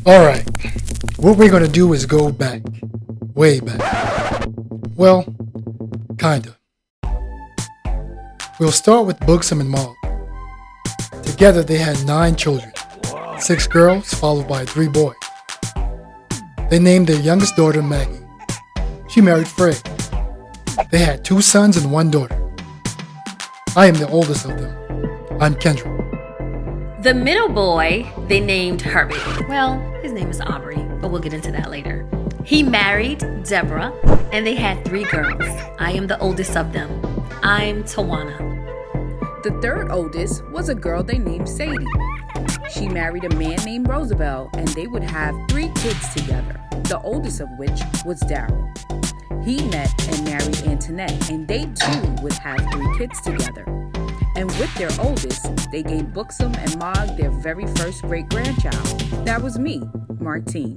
Alright, what we're gonna do is go back. Way back. Well, kinda. We'll start with Buxom and Maud. Together they had 9 children. 6 girls followed by 3 boys. They named their youngest daughter Maggie. She married Fred. They had 2 sons and 1 daughter. I am the oldest of them. I'm Kendra. The middle boy, they named Herbert. Well, his name is Aubrey, but we'll get into that later. He married Deborah, and they had 3 girls. I am the oldest of them. I'm Tawana. The third oldest was a girl they named Sadie. She married a man named Roosevelt, and they would have 3 kids together, the oldest of which was Darryl. He met and married Antoinette, and they too would have 3 kids together. And with their oldest, they gave Buxom and Maud their very first great-grandchild. That was me, Martine.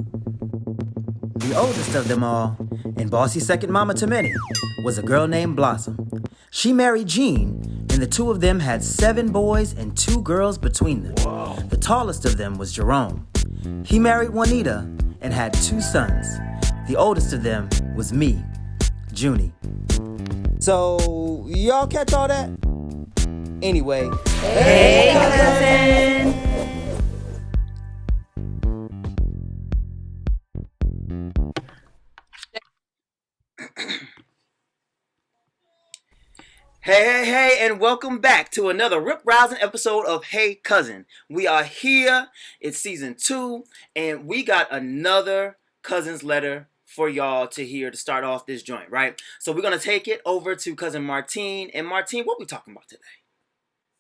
The oldest of them all, and bossy second mama to many, was a girl named Blossom. She married Jean, and the 2 of them had 7 boys and 2 girls between them. The tallest of them was Jerome. He married Juanita and had 2 sons. The oldest of them was me, Junie. So, y'all catch all that? Anyway. Hey, cousin! Hey, and welcome back to another rip-rousing episode of Hey Cousin. We are here, it's season 2, and we got another cousin's letter for y'all to hear to start off this joint, right? So we're going to take it over to cousin Martine. And Martine, what we talking about today?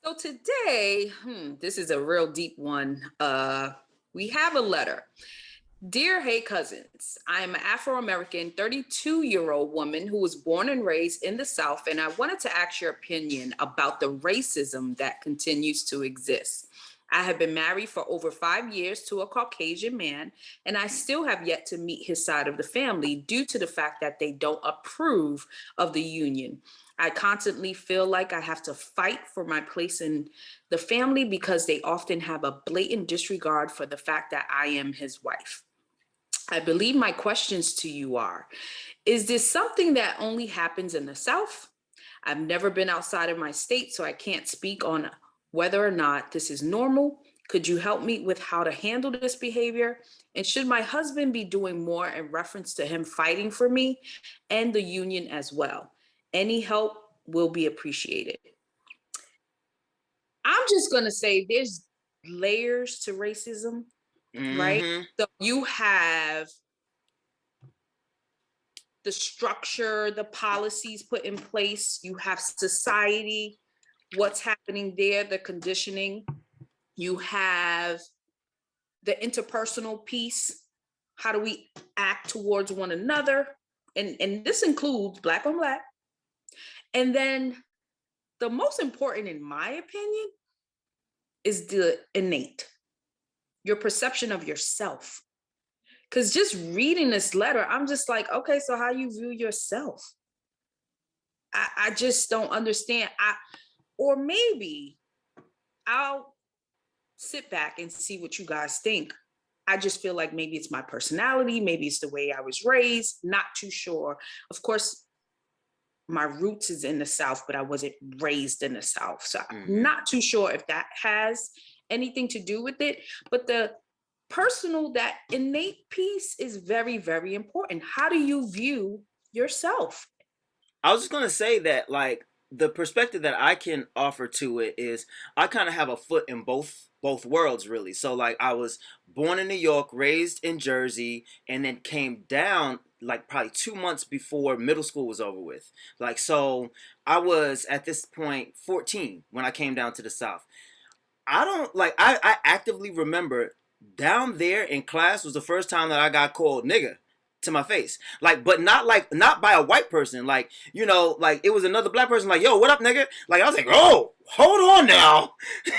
So today, this is a real deep one. We have a letter. Dear Hey Cousins, I am an Afro-American 32-year-old woman who was born and raised in the South, and I wanted to ask your opinion about the racism that continues to exist. I have been married for over 5 years to a Caucasian man, and I still have yet to meet his side of the family due to the fact that they don't approve of the union. I constantly feel like I have to fight for my place in the family because they often have a blatant disregard for the fact that I am his wife. I believe my questions to you are, is this something that only happens in the South? I've never been outside of my state, so I can't speak on whether or not this is normal. Could you help me with how to handle this behavior? And should my husband be doing more in reference to him fighting for me and the union as well? Any help will be appreciated. I'm just going to say there's layers to racism, right? So you have the structure, the policies put in place. You have society, what's happening there, the conditioning. You have the interpersonal piece. How do we act towards one another? And this includes Black on Black. And then the most important, in my opinion, is the innate, your perception of yourself. Because just reading this letter, I'm just like, okay, so how you view yourself? I just don't understand. Or maybe I'll sit back and see what you guys think. I just feel like maybe it's my personality, maybe it's the way I was raised, not too sure. Of course, my roots is in the South, but I wasn't raised in the South. So I'm not too sure if that has anything to do with it. But the personal, that innate piece is very, very important. How do you view yourself? I was just going to say that, like, the perspective that I can offer to it is I kind of have a foot in both worlds, really. So, like, I was born in New York, raised in Jersey, and then came down like probably 2 months before middle school was over with. Like, so I was at this point 14 when I came down to the South. I actively remember down there in class was the first time that I got called nigga to my face. Like, but not by a white person. Like, you know, like it was another black person like, yo, what up, nigga? Like, I was like, oh, hold on now.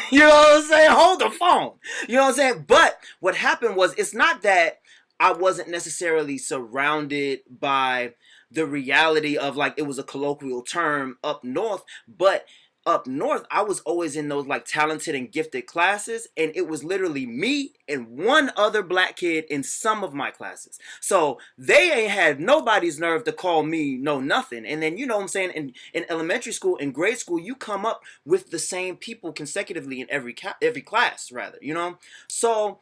You know what I'm saying? Hold the phone. You know what I'm saying? But what happened was, it's not that I wasn't necessarily surrounded by the reality of, like, it was a colloquial term up north, but up north, I was always in those like talented and gifted classes, and it was literally me and one other black kid in some of my classes. So they ain't had nobody's nerve to call me no nothing. And then, you know what I'm saying, in elementary school, in grade school, you come up with the same people consecutively in every class, rather, you know. So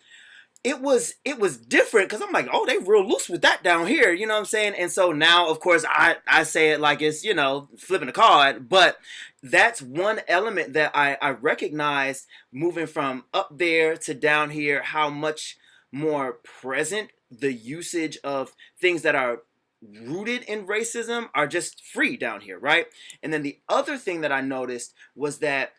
it was different because I'm like, oh, they real loose with that down here, you know what I'm saying? And so now, of course, I say it like it's, you know, flipping a card, but that's one element that I recognized moving from up there to down here, how much more present the usage of things that are rooted in racism are just free down here, right? And then the other thing that I noticed was that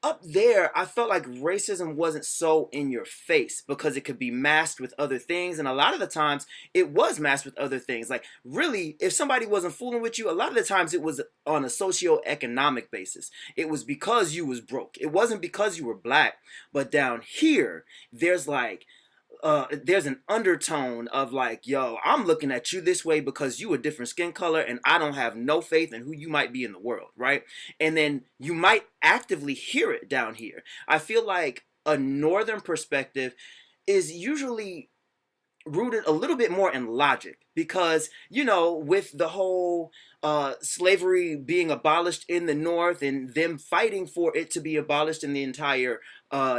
up there, I felt like racism wasn't so in your face because it could be masked with other things. And a lot of the times it was masked with other things. Like, really, if somebody wasn't fooling with you, a lot of the times it was on a socio-economic basis. It was because you was broke. It wasn't because you were black. But down here, there's an undertone of like, yo, I'm looking at you this way because you a different skin color and I don't have no faith in who you might be in the world, right? And then you might actively hear it down here. I feel like a northern perspective is usually rooted a little bit more in logic because, you know, with the whole slavery being abolished in the north and them fighting for it to be abolished in the entire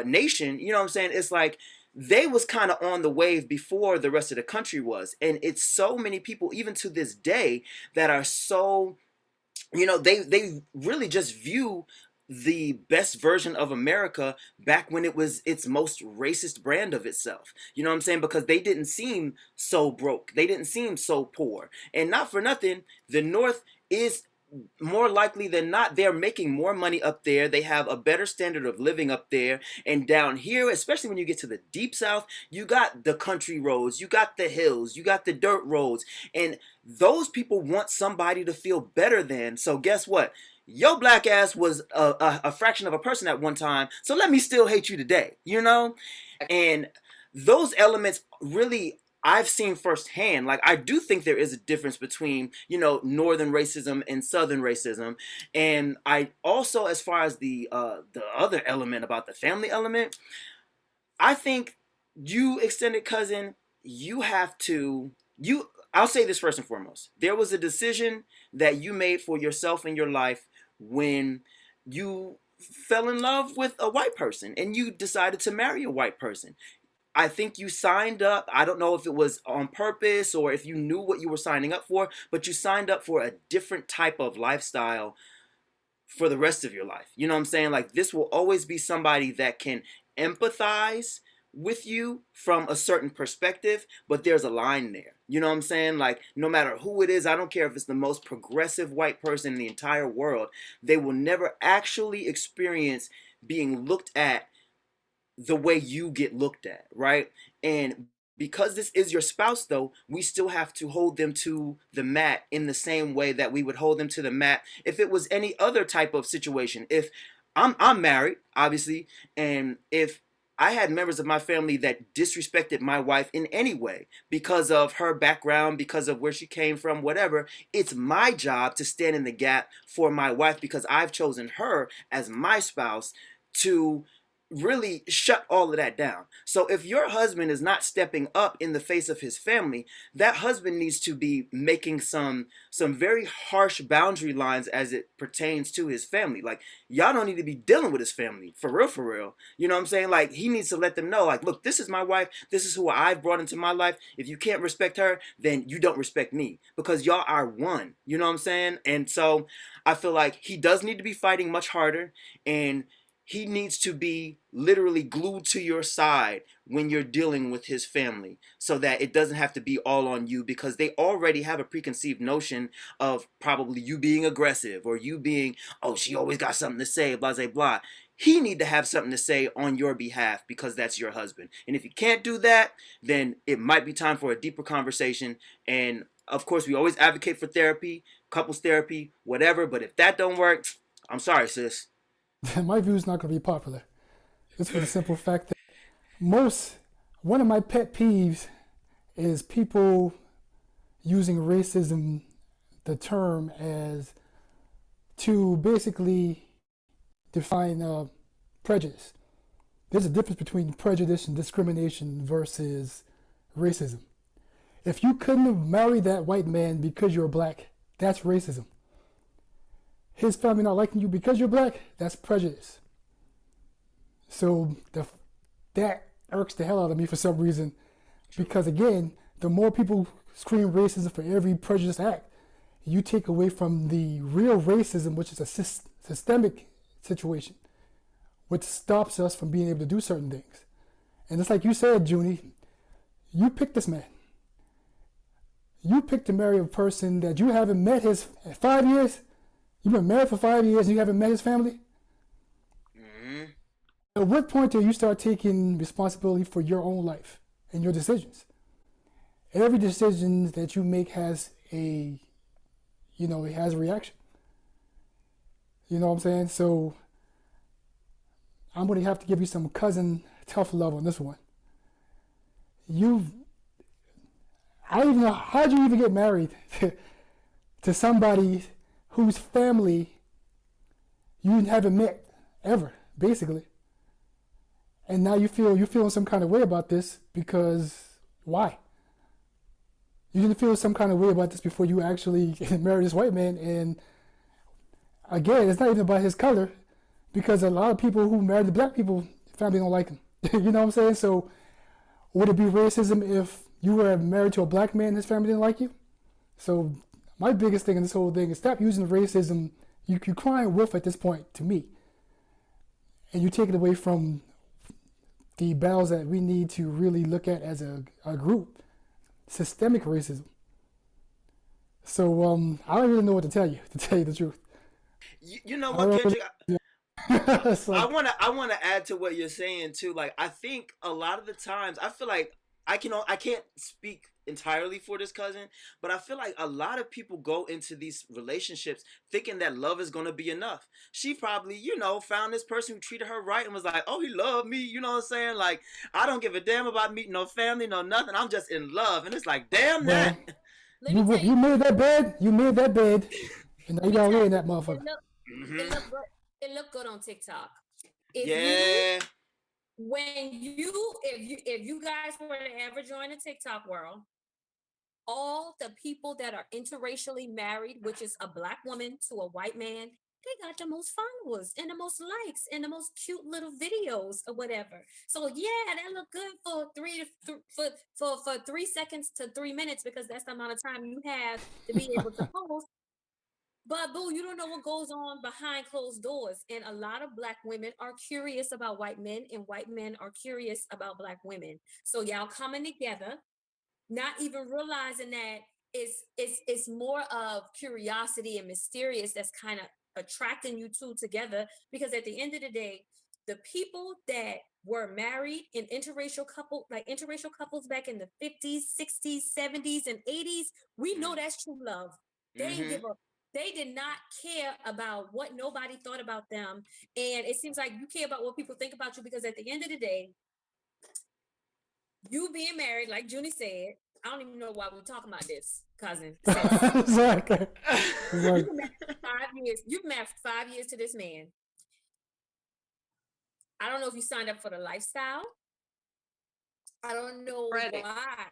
nation, you know what I'm saying, it's like they was kind of on the wave before the rest of the country was. And it's so many people even to this day that are so, you know, they really just view the best version of America back when it was its most racist brand of itself. You know what I'm saying? Because they didn't seem so broke. They didn't seem so poor. And not for nothing, the North is more likely than not, they're making more money up there. They have a better standard of living up there. And down here, especially when you get to the deep south, you got the country roads, you got the hills, you got the dirt roads. And those people want somebody to feel better than. So guess what? Your black ass was a fraction of a person at one time. So let me still hate you today, you know? And those elements really I've seen firsthand. Like, I do think there is a difference between, you know, northern racism and southern racism. And I also, as far as the other element about the family element, I think you, extended cousin, you have to, I'll say this first and foremost. There was a decision that you made for yourself in your life when you fell in love with a white person and you decided to marry a white person. I think you signed up. I don't know if it was on purpose or if you knew what you were signing up for, but you signed up for a different type of lifestyle for the rest of your life. You know what I'm saying? Like, this will always be somebody that can empathize with you from a certain perspective, but there's a line there. You know what I'm saying? Like, no matter who it is, I don't care if it's the most progressive white person in the entire world, they will never actually experience being looked at the way you get looked at, right? And because this is your spouse, though, we still have to hold them to the mat in the same way that we would hold them to the mat if it was any other type of situation. If I'm married, obviously, and if I had members of my family that disrespected my wife in any way because of her background, because of where she came from, whatever, it's my job to stand in the gap for my wife because I've chosen her as my spouse to really shut all of that down. So if your husband is not stepping up in the face of his family, that husband needs to be making some very harsh boundary lines as it pertains to his family. Like, y'all don't need to be dealing with his family, for real, for real. You know what I'm saying? Like, he needs to let them know, like, look, this is my wife, this is who I've brought into my life. If you can't respect her, then you don't respect me, because y'all are one. You know what I'm saying? And so I feel like he does need to be fighting much harder, and he needs to be literally glued to your side when you're dealing with his family so that it doesn't have to be all on you, because they already have a preconceived notion of probably you being aggressive or you being, oh, she always got something to say, blah, blah, blah. He need to have something to say on your behalf because that's your husband. And if you can't do that, then it might be time for a deeper conversation. And of course, we always advocate for therapy, couples therapy, whatever. But if that don't work, I'm sorry, sis. My view is not going to be popular. Just for the simple fact that one of my pet peeves is people using racism, the term, as to basically define prejudice. There's a difference between prejudice and discrimination versus racism. If you couldn't have married that white man because you're black, that's racism. His family not liking you because you're black, that's prejudice. So that irks the hell out of me for some reason, because again, the more people scream racism for every prejudice act, you take away from the real racism, which is a systemic situation, which stops us from being able to do certain things. And it's like you said, Junie, you picked this man. You picked to marry a person that you haven't met his 5 years. You've been married for 5 years and you haven't met his family. Mm-hmm. At what point do you start taking responsibility for your own life and your decisions? Every decision that you make has it has a reaction. You know what I'm saying? So I'm going to have to give you some cousin tough love on this one. I don't even know, how'd you even get married to somebody whose family you haven't met ever, basically? And now you're feeling some kind of way about this because why? You didn't feel some kind of way about this before you actually married this white man. And again, it's not even about his color, because a lot of people who marry the black people, family don't like him. You know what I'm saying? So would it be racism if you were married to a black man and his family didn't like you? So my biggest thing in this whole thing is stop using racism. You're crying wolf at this point to me. And you take it away from the battles that we need to really look at as a group. Systemic racism. So I don't really know what to tell you the truth. You know what, Kendrick? Like, I wanna add to what you're saying too. Like, I think a lot of the times I feel like I can't speak entirely for this cousin, but I feel like a lot of people go into these relationships thinking that love is gonna be enough. She probably, found this person who treated her right and was like, oh, he loved me, you know what I'm saying? Like, I don't give a damn about meeting no family, no nothing. I'm just in love. And it's like, damn that. You made that bed, and now you gotta lay in that motherfucker. It looked good on TikTok. Yeah. If you guys were to ever join the TikTok world, all the people that are interracially married, which is a black woman to a white man, they got the most followers and the most likes and the most cute little videos or whatever. So yeah, that looked good for 3 seconds to 3 minutes, because that's the amount of time you have to be able to post. But boo, you don't know what goes on behind closed doors. And a lot of black women are curious about white men, and white men are curious about black women. So y'all coming together, not even realizing that it's more of curiosity and mysterious that's kind of attracting you two together. Because at the end of the day, the people that were married in interracial couples back in the 50s, 60s, 70s, and 80s, we know that's true love. They didn't give a They did not care about what nobody thought about them. And it seems like you care about what people think about you, because at the end of the day, you being married, like Junie said, I don't even know why we're talking about this, cousin. Exactly. You've been married for 5 years. You've been married for 5 years to this man. I don't know if you signed up for the lifestyle. I don't know why.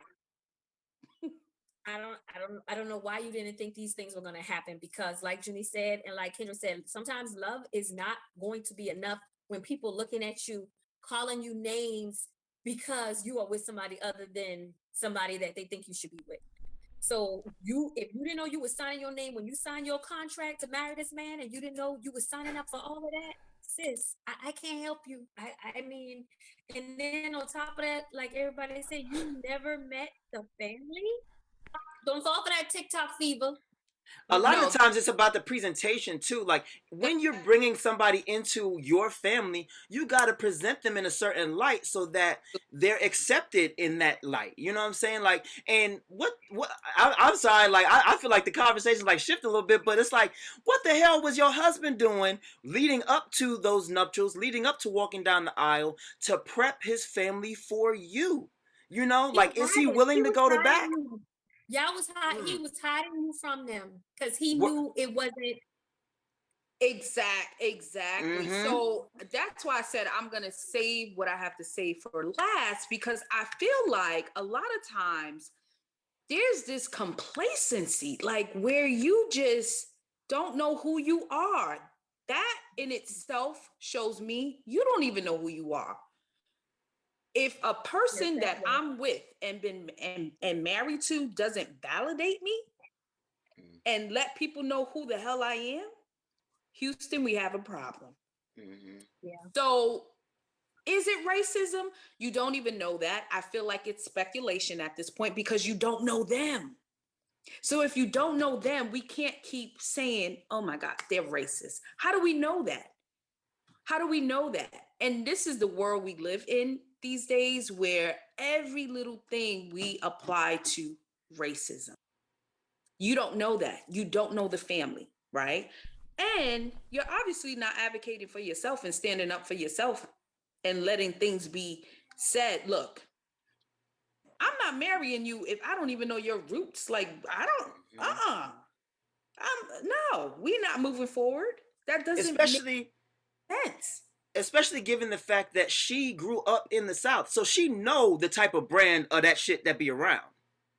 I don't know why you didn't think these things were going to happen, because like Junie said, and like Kendra said, sometimes love is not going to be enough when people looking at you, calling you names because you are with somebody other than somebody that they think you should be with. So if you didn't know you were signing your name when you signed your contract to marry this man, and you didn't know you were signing up for all of that, sis, I can't help you. I mean, and then on top of that, like everybody said, you never met the family. Don't fall for that TikTok fever. A lot of times it's about the presentation too. Like, when you're bringing somebody into your family, you got to present them in a certain light so that they're accepted in that light. You know what I'm saying? Like, and I'm sorry, like, I feel like the conversation's like shifting a little bit, but it's like, what the hell was your husband doing leading up to those nuptials, leading up to walking down the aisle to prep his family for you? You know, like, is he willing to go to bat? Y'all was he was hiding you from them because he knew it wasn't. Exactly. Mm-hmm. So that's why I said I'm gonna save what I have to say for last, because I feel like a lot of times there's this complacency, like where you just don't know who you are. That in itself shows me you don't even know who you are. If a person that I'm with and been and married to doesn't validate me and let people know who the hell I am, Houston, we have a problem. Mm-hmm. So is it racism? You don't even know that. I feel like it's speculation at this point because you don't know them. So if you don't know them, we can't keep saying, oh my God, they're racist. How do we know that? How do we know that? And this is the world we live in these days where every little thing we apply to racism. You don't know that. You don't know the family, right? And you're obviously not advocating for yourself and standing up for yourself and letting things be said. Look, I'm not marrying you if I don't even know your roots. Like, I don't, no, we're not moving forward. That doesn't Especially make sense. especially given the fact that she grew up in the South, so she know the type of brand of that shit that be around.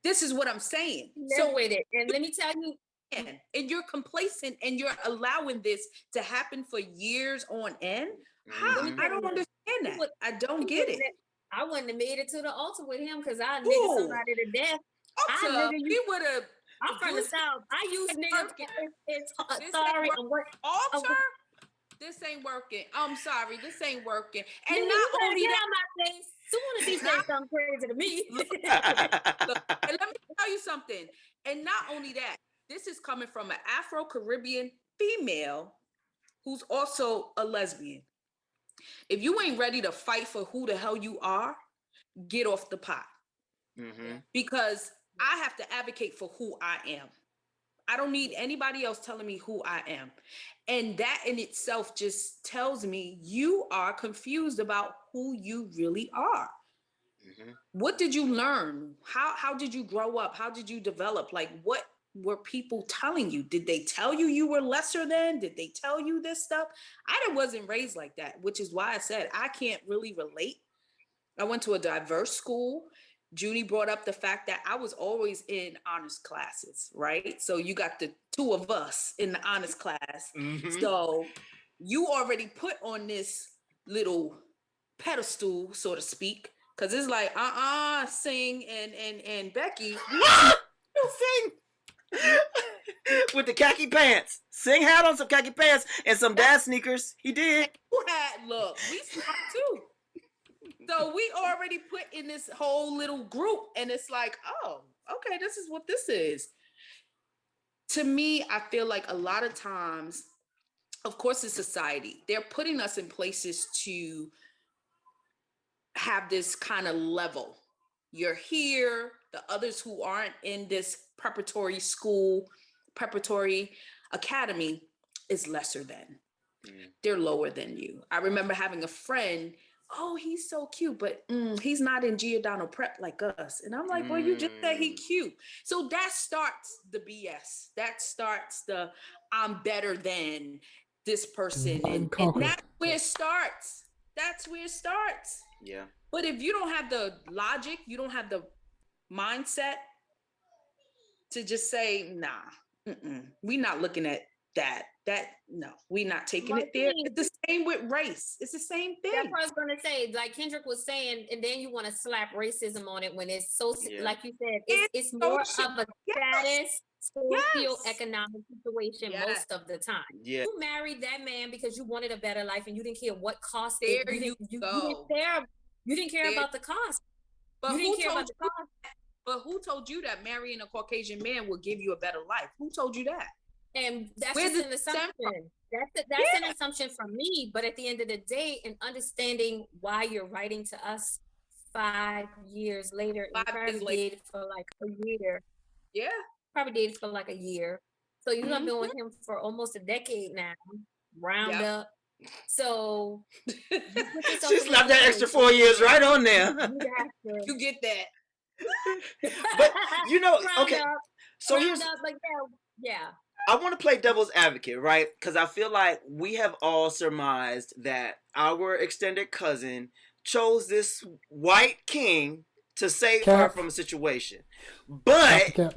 This is what I'm saying. So with it, and let me tell you, and you're complacent and you're allowing this to happen for years on end. How? I don't understand that. I don't get it. I wouldn't have made it to the altar with him because I nigga somebody to death. He would have. I'm from the South. I use nigga. It's sorry. Altar. This ain't working. I'm sorry. This ain't working. And you not only that, my face. Soon as he said something crazy to me. Look, and let me tell you something. And not only that, this is coming from an Afro-Caribbean female who's also a lesbian. If you ain't ready to fight for who the hell you are, get off the pot. Mm-hmm. Because I have to advocate for who I am. I don't need anybody else telling me who I am. And that in itself just tells me you are confused about who you really are. Mm-hmm. What did you learn? How did you grow up? How did you develop? Like, what were people telling you? Did they tell you you were lesser than? Did they tell you this stuff? I wasn't raised like that, which is why I said I can't really relate. I went to a diverse school. Junie brought up the fact that I was always in honors classes, right? So you got the two of us in the honors class. Mm-hmm. So you already put on this little pedestal, so to speak, because it's like, Sing and Becky. Sing with the khaki pants. Sing had on some khaki pants and some dad sneakers. He did. Look, we smart too. So we already put in this whole little group, and it's like, oh, okay, this is what this is. To me, I feel like a lot of times, of course, it's society. They're putting us in places to have this kind of level. You're here, the others who aren't in this preparatory school, preparatory academy is lesser than. They're lower than you. I remember having a friend, oh, he's so cute, but he's not in Giordano Prep like us. And I'm like, well, you just said he cute. So that starts the BS. That starts the I'm better than this person. And that's where it starts. That's where it starts. Yeah. But if you don't have the logic, you don't have the mindset to just say, nah, we're not looking at that. No, we're not taking it there. It's the same with race. It's the same thing. That's what I was going to say. Like Kendrick was saying, and then you want to slap racism on it when it's so, like you said, it's more of a status, socioeconomic situation most of the time. Yeah. You married that man because you wanted a better life and you didn't care what cost there it. You didn't care about the cost. But But who told you that marrying a Caucasian man will give you a better life? Who told you that? And that's just an assumption. That's an assumption from me. But at the end of the day, in understanding why you're writing to us 5 years later, and probably dated for like a year. Yeah. Probably dated for like a year. So you have been with him for almost a decade now. Round up. So she slapped that extra 4 years right on there. You get that. But you know, okay. So here's yeah. I want to play devil's advocate, right? Because I feel like we have all surmised that our extended cousin chose this white king to save her Cap. from a situation. That's the But cap.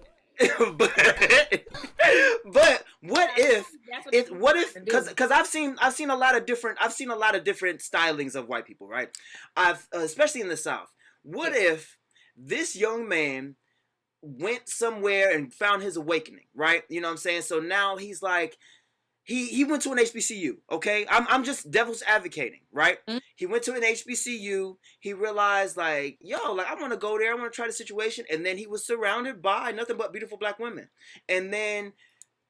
but what if That's what it you what if trying to do. because I've seen a lot of different stylings of white people, right? I've especially in the South. What if this young man went somewhere and found his awakening, right? You know what I'm saying? So now he's like he went to an HBCU, okay? I'm just devil's advocating, right? Mm-hmm. He went to an HBCU. He realized like, yo, like I want to go there. I want to try the situation. And then he was surrounded by nothing but beautiful black women. And then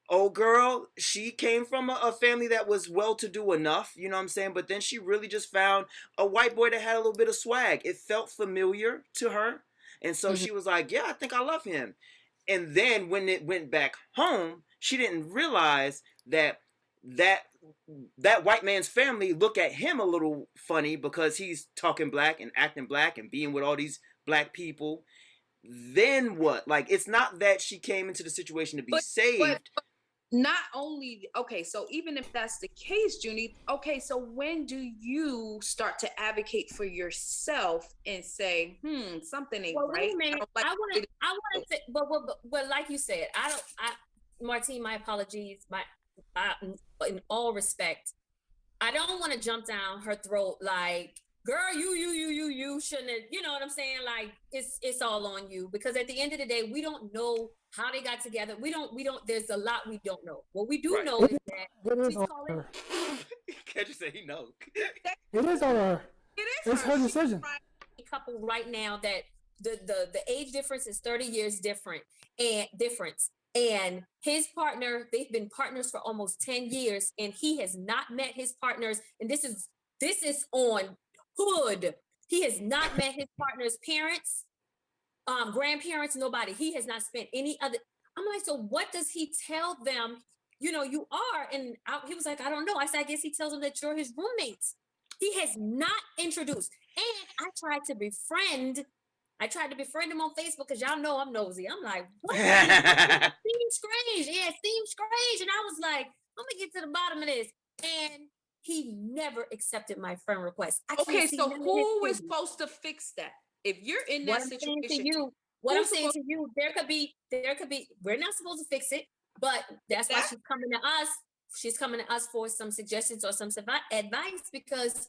old girl, she came from a family that was well-to-do enough, you know what I'm saying? But then she really just found a white boy that had a little bit of swag. It felt familiar to her. And so she was like, yeah, I think I love him. And then when it went back home, she didn't realize that that white man's family look at him a little funny because he's talking black and acting black and being with all these black people. Then what? Like, it's not that she came into the situation to be saved. But not only, okay, so even if that's the case, Junie, okay, so when do you start to advocate for yourself and say, something ain't Well, right? wait a minute. Like I want to say, but like you said, Martine, my apologies. In all respect, I don't want to jump down her throat like, girl, you shouldn't have, you know what I'm saying? Like it's all on you, because at the end of the day, we don't know how they got together. We don't, there's a lot we don't know. What we do know is that she's calling. Can't you say he knows? It is on her. It's her decision. A couple right now that the age difference is 30 years difference. And his partner, they've been partners for almost 10 years, and he has not met his partners. And this is on hood. He has not met his partner's parents, grandparents, nobody. He has not spent any other. I'm like, so what does he tell them? You know, you are. And he was like, I don't know. I said, I guess he tells them that you're his roommates. He has not introduced. And I tried to befriend him on Facebook because y'all know I'm nosy. I'm like, what? Seems strange. Yeah, it seems strange. And I was like, I'm gonna get to the bottom of this. And he never accepted my friend request. Okay, so who is supposed to fix that? If you're in that situation, what I'm saying to you, there could be, we're not supposed to fix it, but that's why she's coming to us. She's coming to us for some suggestions or some advice, because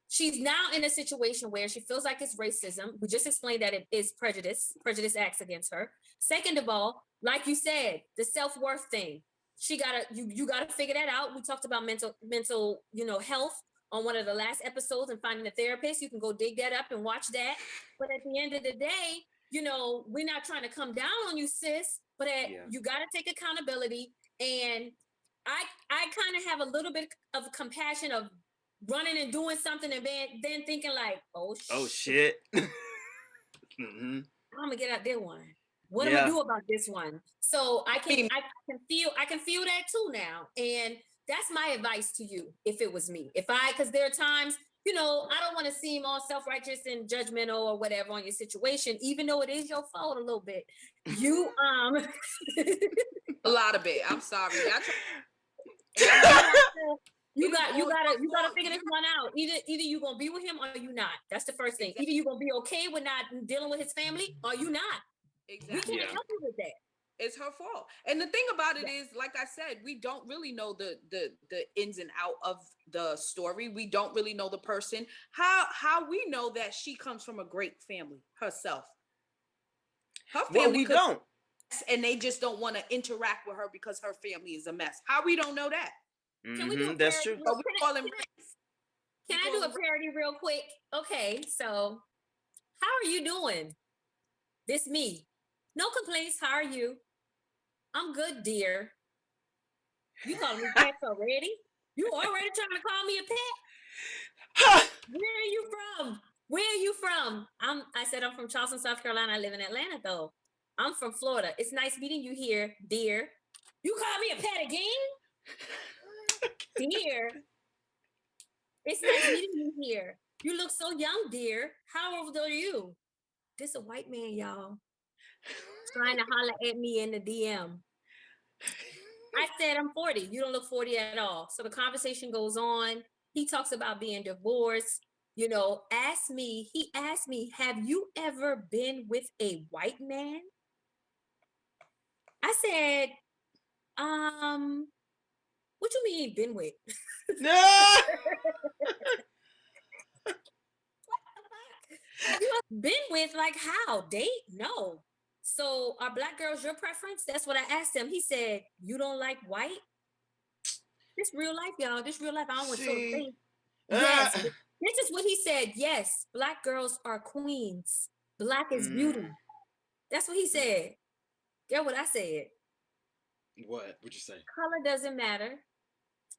she's now in a situation where she feels like it's racism. We just explained that it is prejudice. Prejudice acts against her. Second of all, like you said, the self-worth thing. You gotta figure that out. We talked about mental, health on one of the last episodes, and finding a therapist. You can go dig that up and watch that. But at the end of the day, we're not trying to come down on you, sis, but you gotta take accountability. And I kind of have a little bit of compassion of running and doing something and then thinking like, oh shit. Mm-hmm. I'm gonna get out there one. What am I do about this one? So I can feel that too now. And that's my advice to you if it was me. Because there are times, I don't want to seem all self-righteous and judgmental or whatever on your situation, even though it is your fault a little bit. You a lot of it. I'm sorry. You gotta figure this one out. Either you gonna be with him or you not. That's the first thing. Either you gonna be okay with not dealing with his family or you not. Exactly. We can't help you with that. It's her fault. And the thing about it is, like I said, we don't really know the ins and out of the story. We don't really know the person. How we know that she comes from a great family herself. Her family we don't. And they just don't want to interact with her because her family is a mess. How we don't know that? Can we do a that's true. Can I do a parody real quick? Okay, so how are you doing? This me. No complaints. How are you? I'm good, dear. You calling me pets already? You already trying to call me a pet? Where are you from? I said I'm from Charleston, South Carolina. I live in Atlanta, though. I'm from Florida. It's nice meeting you here, dear. You call me a pet again? Dear. It's nice meeting you here. You look so young, dear. How old are you? This a white man, y'all. Trying to holler at me in the DM. I said I'm 40. You don't look 40 at all. So the conversation goes on. He talks about being divorced. You know, he asked me, have you ever been with a white man? I said, what you mean been with? No. Have you been with, like, how? Date? No. So are black girls your preference? That's what I asked him. He said, you don't like white? This real life, y'all. This real life. I don't want to show the face. Yes. This is what he said. Yes, black girls are queens. Black is beauty. That's what he said. Get what I said. What you say? Color doesn't matter.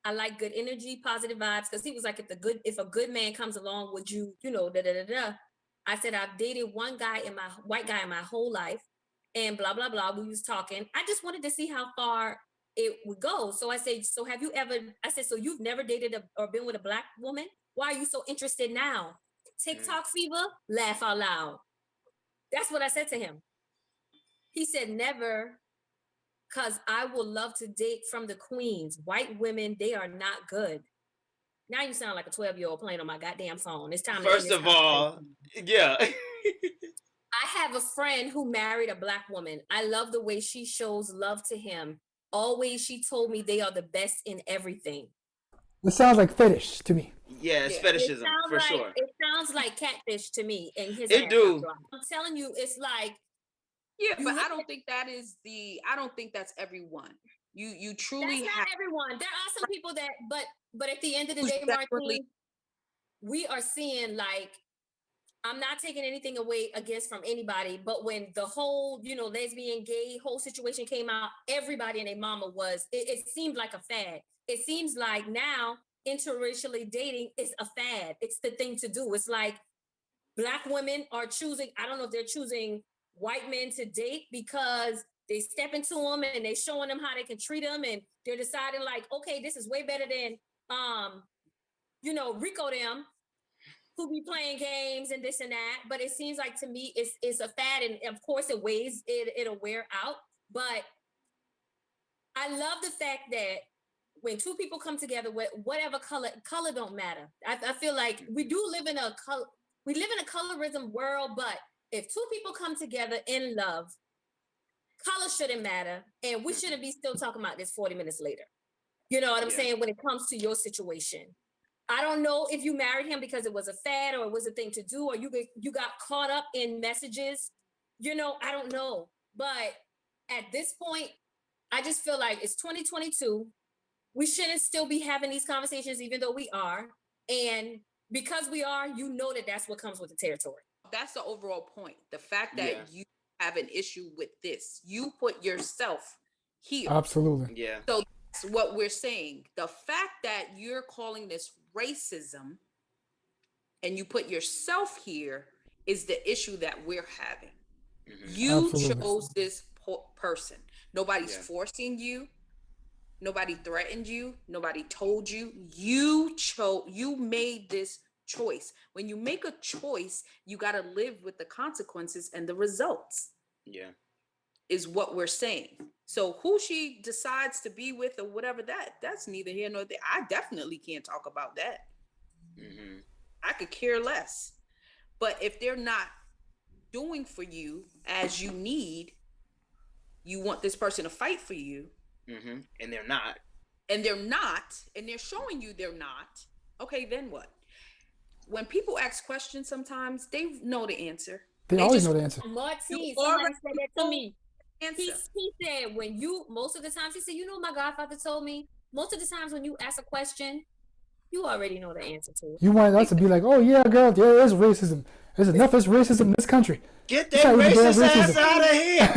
I like good energy, positive vibes. Because he was like, if a good man comes along, would you, da da da da. I said, I've dated one white guy in my whole life, and blah blah blah. We was talking. I just wanted to see how far it would go. So I said, so have you ever? I said, so you've never dated or been with a black woman? Why are you so interested now? Tik Tok Fever, laugh out loud. That's what I said to him. He said, never, because I will love to date from the queens. White women, they are not good. Now you sound like a 12-year-old playing on my goddamn phone. It's time to First of all, yeah. I have a friend who married a black woman. I love the way she shows love to him. Always, she told me they are the best in everything. It sounds like fetish to me. Yeah, it's fetishism for sure. It sounds like catfish to me. And his it do. I'm telling you, it's like. Yeah, but I don't think that's everyone. You truly that's not everyone. There are some people that, but at the end of the day, Martine, we are seeing, like, I'm not taking anything away from anybody, but when the whole, lesbian, gay whole situation came out, everybody and their mama it seemed like a fad. It seems like now interracially dating is a fad. It's the thing to do. It's like black women are choosing, I don't know if they're choosing white men to date because they step into them and they showing them how they can treat them, and they're deciding, like, okay, this is way better than Rico them, who be playing games and this and that. But it seems like, to me, it's a fad, and of course it'll wear out. But I love the fact that when two people come together with whatever color don't matter. I feel like we live in a colorism world, but if two people come together in love, color shouldn't matter, and we shouldn't be still talking about this 40 minutes later. You know what I'm saying? When it comes to your situation, I don't know if you married him because it was a fad or it was a thing to do, or you got caught up in messages. I don't know. But at this point, I just feel like it's 2022. We shouldn't still be having these conversations, even though we are. And because we are, that's what comes with the territory. That's the overall point. The fact that you have an issue with this, you put yourself here. Absolutely. Yeah. So that's what we're saying. The fact that you're calling this racism and you put yourself here is the issue that we're having. Mm-hmm. You chose this person. Nobody's forcing you. Nobody threatened you. Nobody told you. You made this choice. When you make a choice, you got to live with the consequences and the results. Yeah. Is what we're saying. So who she decides to be with or whatever, that's neither here nor there. I definitely can't talk about that. Mm-hmm. I could care less. But if they're not doing for you as you need, you want this person to fight for you. Mm-hmm. And they're not. And they're showing you they're not. Okay, then what? When people ask questions, sometimes they know the answer. They always know the answer. Martine, somebody said that to me. He said, most of the times, he said, my godfather told me, most of the times when you ask a question, you already know the answer to it. You want us to be like, oh yeah, girl, there is racism. There's enough racism in this country. Get that racist ass out of here.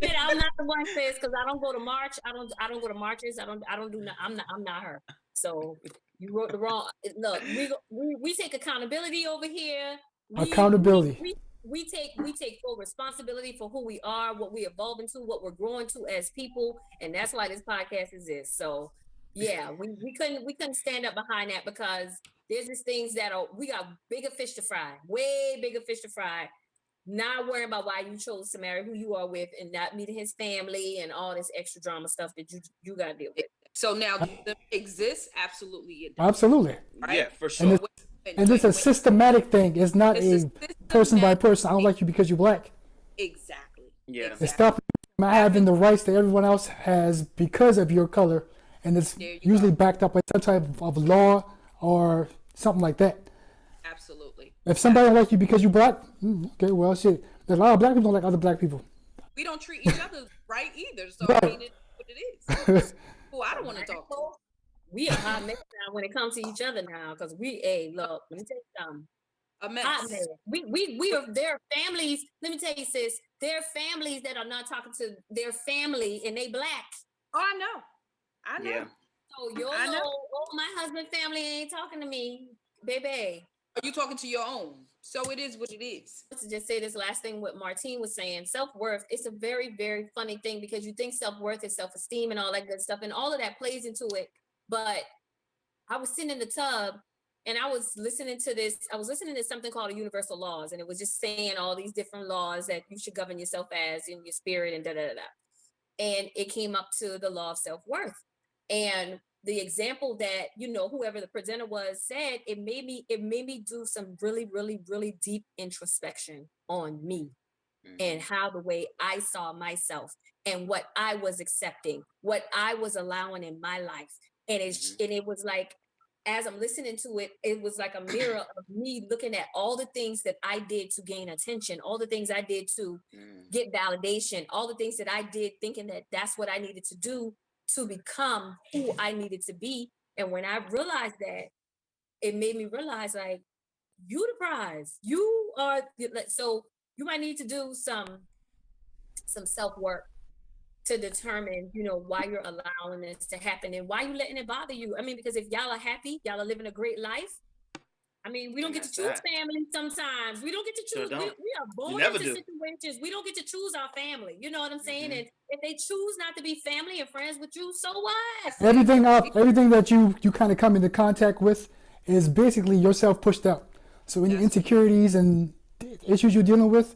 I'm not the one sis, because I don't go to march. I don't go to marches. I don't do. I'm not her. So you wrote the wrong. Look, we take accountability over here. Accountability. We take full responsibility for who we are, what we evolve into, what we're growing to as people, and that's why this podcast exists. So yeah, we couldn't stand up behind that, because there's these things we got bigger fish to fry, way bigger fish to fry. not worrying about why you chose to marry who you are with and not meeting his family and all this extra drama stuff that you got to deal with. So now the exists, absolutely it does. Absolutely. Right? Yeah, for sure. And it's a systematic thing. It's not It's a a person by systematic person. I don't like you because you're black. Exactly. Yeah. It's Exactly. stopping you from having the rights that everyone else has because of your color. And it's There you usually go. backed up by some type of law or something like that. Absolutely. If somebody don't like you because you're black, okay, well, shit. There's a lot of black people don't like other black people. We don't treat each other right either. So Right. I mean, it's what it is. Who I don't want to talk to. We a hot mess now when it comes to each other now, because look, let me tell you something. A mess. Hot mess. We are their families. Let me tell you, sis, there are families that are not talking to their family and they black. Oh, I know. I know. Yeah. So your I know. little, my husband family ain't talking to me, baby. Are you talking to your own? So it is what it is. To just say this last thing, what Martine was saying, self-worth, it's a very, very funny thing because you think self-worth is self-esteem and all that good stuff, and all of that plays into it. But I was sitting in the tub and I was listening to something called Universal Laws, and it was just saying all these different laws that you should govern yourself as in your spirit and and it came up to the law of self-worth. And the example that, whoever the presenter was said, it made me do some really, really, really deep introspection on me and how the way I saw myself and what I was accepting, what I was allowing in my life. And it was like, as I'm listening to it, it was like a mirror of me looking at all the things that I did to gain attention, all the things I did to get validation, all the things that I did thinking that that's what I needed to do to become who I needed to be. And when I realized that, it made me realize, like, you the prize. You are, so you might need to do some self-work to determine, why you're allowing this to happen and why you're letting it bother you. I mean, because if y'all are happy, y'all are living a great life. I mean, we don't get to choose family sometimes. We don't get to choose. We are born into situations. We don't get to choose our family. You know what I'm saying? And if they choose not to be family and friends with you, so what? Everything that you kind of come into contact with is basically yourself pushed out. So any insecurities and issues you're dealing with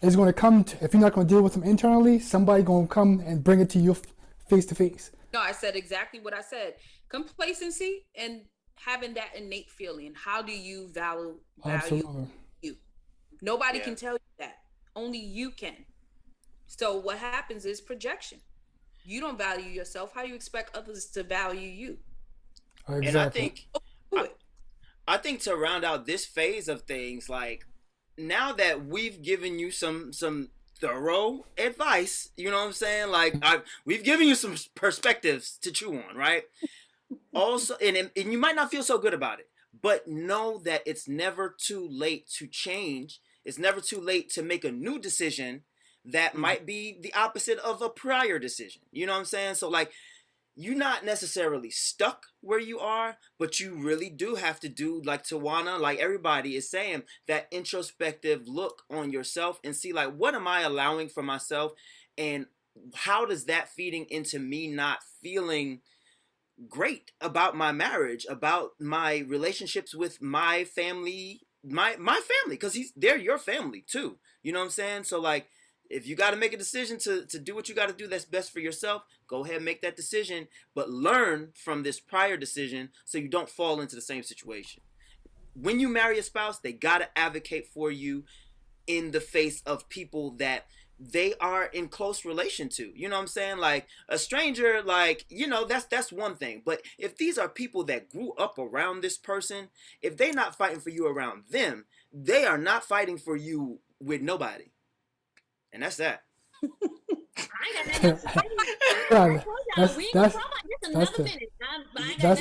is going to come if you're not going to deal with them internally, somebody going to come and bring it to you face to face. No, I said exactly what I said. Complacency and having that innate feeling. How do you value you? Nobody can tell you that. Only you can. So what happens is projection. You don't value yourself. How do you expect others to value you? Exactly. And I think to round out this phase of things, like, now that we've given you some thorough advice, you know what I'm saying? Like, we've given you some perspectives to chew on, right? Also, and you might not feel so good about it, but know that it's never too late to change. It's never too late to make a new decision that might be the opposite of a prior decision. You know what I'm saying? So, like, you're not necessarily stuck where you are, but you really do have to do, like Tawana, like everybody is saying, that introspective look on yourself and see, like, what am I allowing for myself, and how does that feeding into me not feeling great about my marriage, about my relationships with my family, my family, because they're your family too. You know what I'm saying? So, like, if you got to make a decision to do what you got to do that's best for yourself, go ahead and make that decision, but learn from this prior decision so you don't fall into the same situation. When you marry a spouse, they got to advocate for you in the face of people that they are in close relation to. You know what I'm saying? Like, a stranger, like, that's one thing. But if these are people that grew up around this person, if they're not fighting for you around them, they are not fighting for you with nobody. And that's that. That's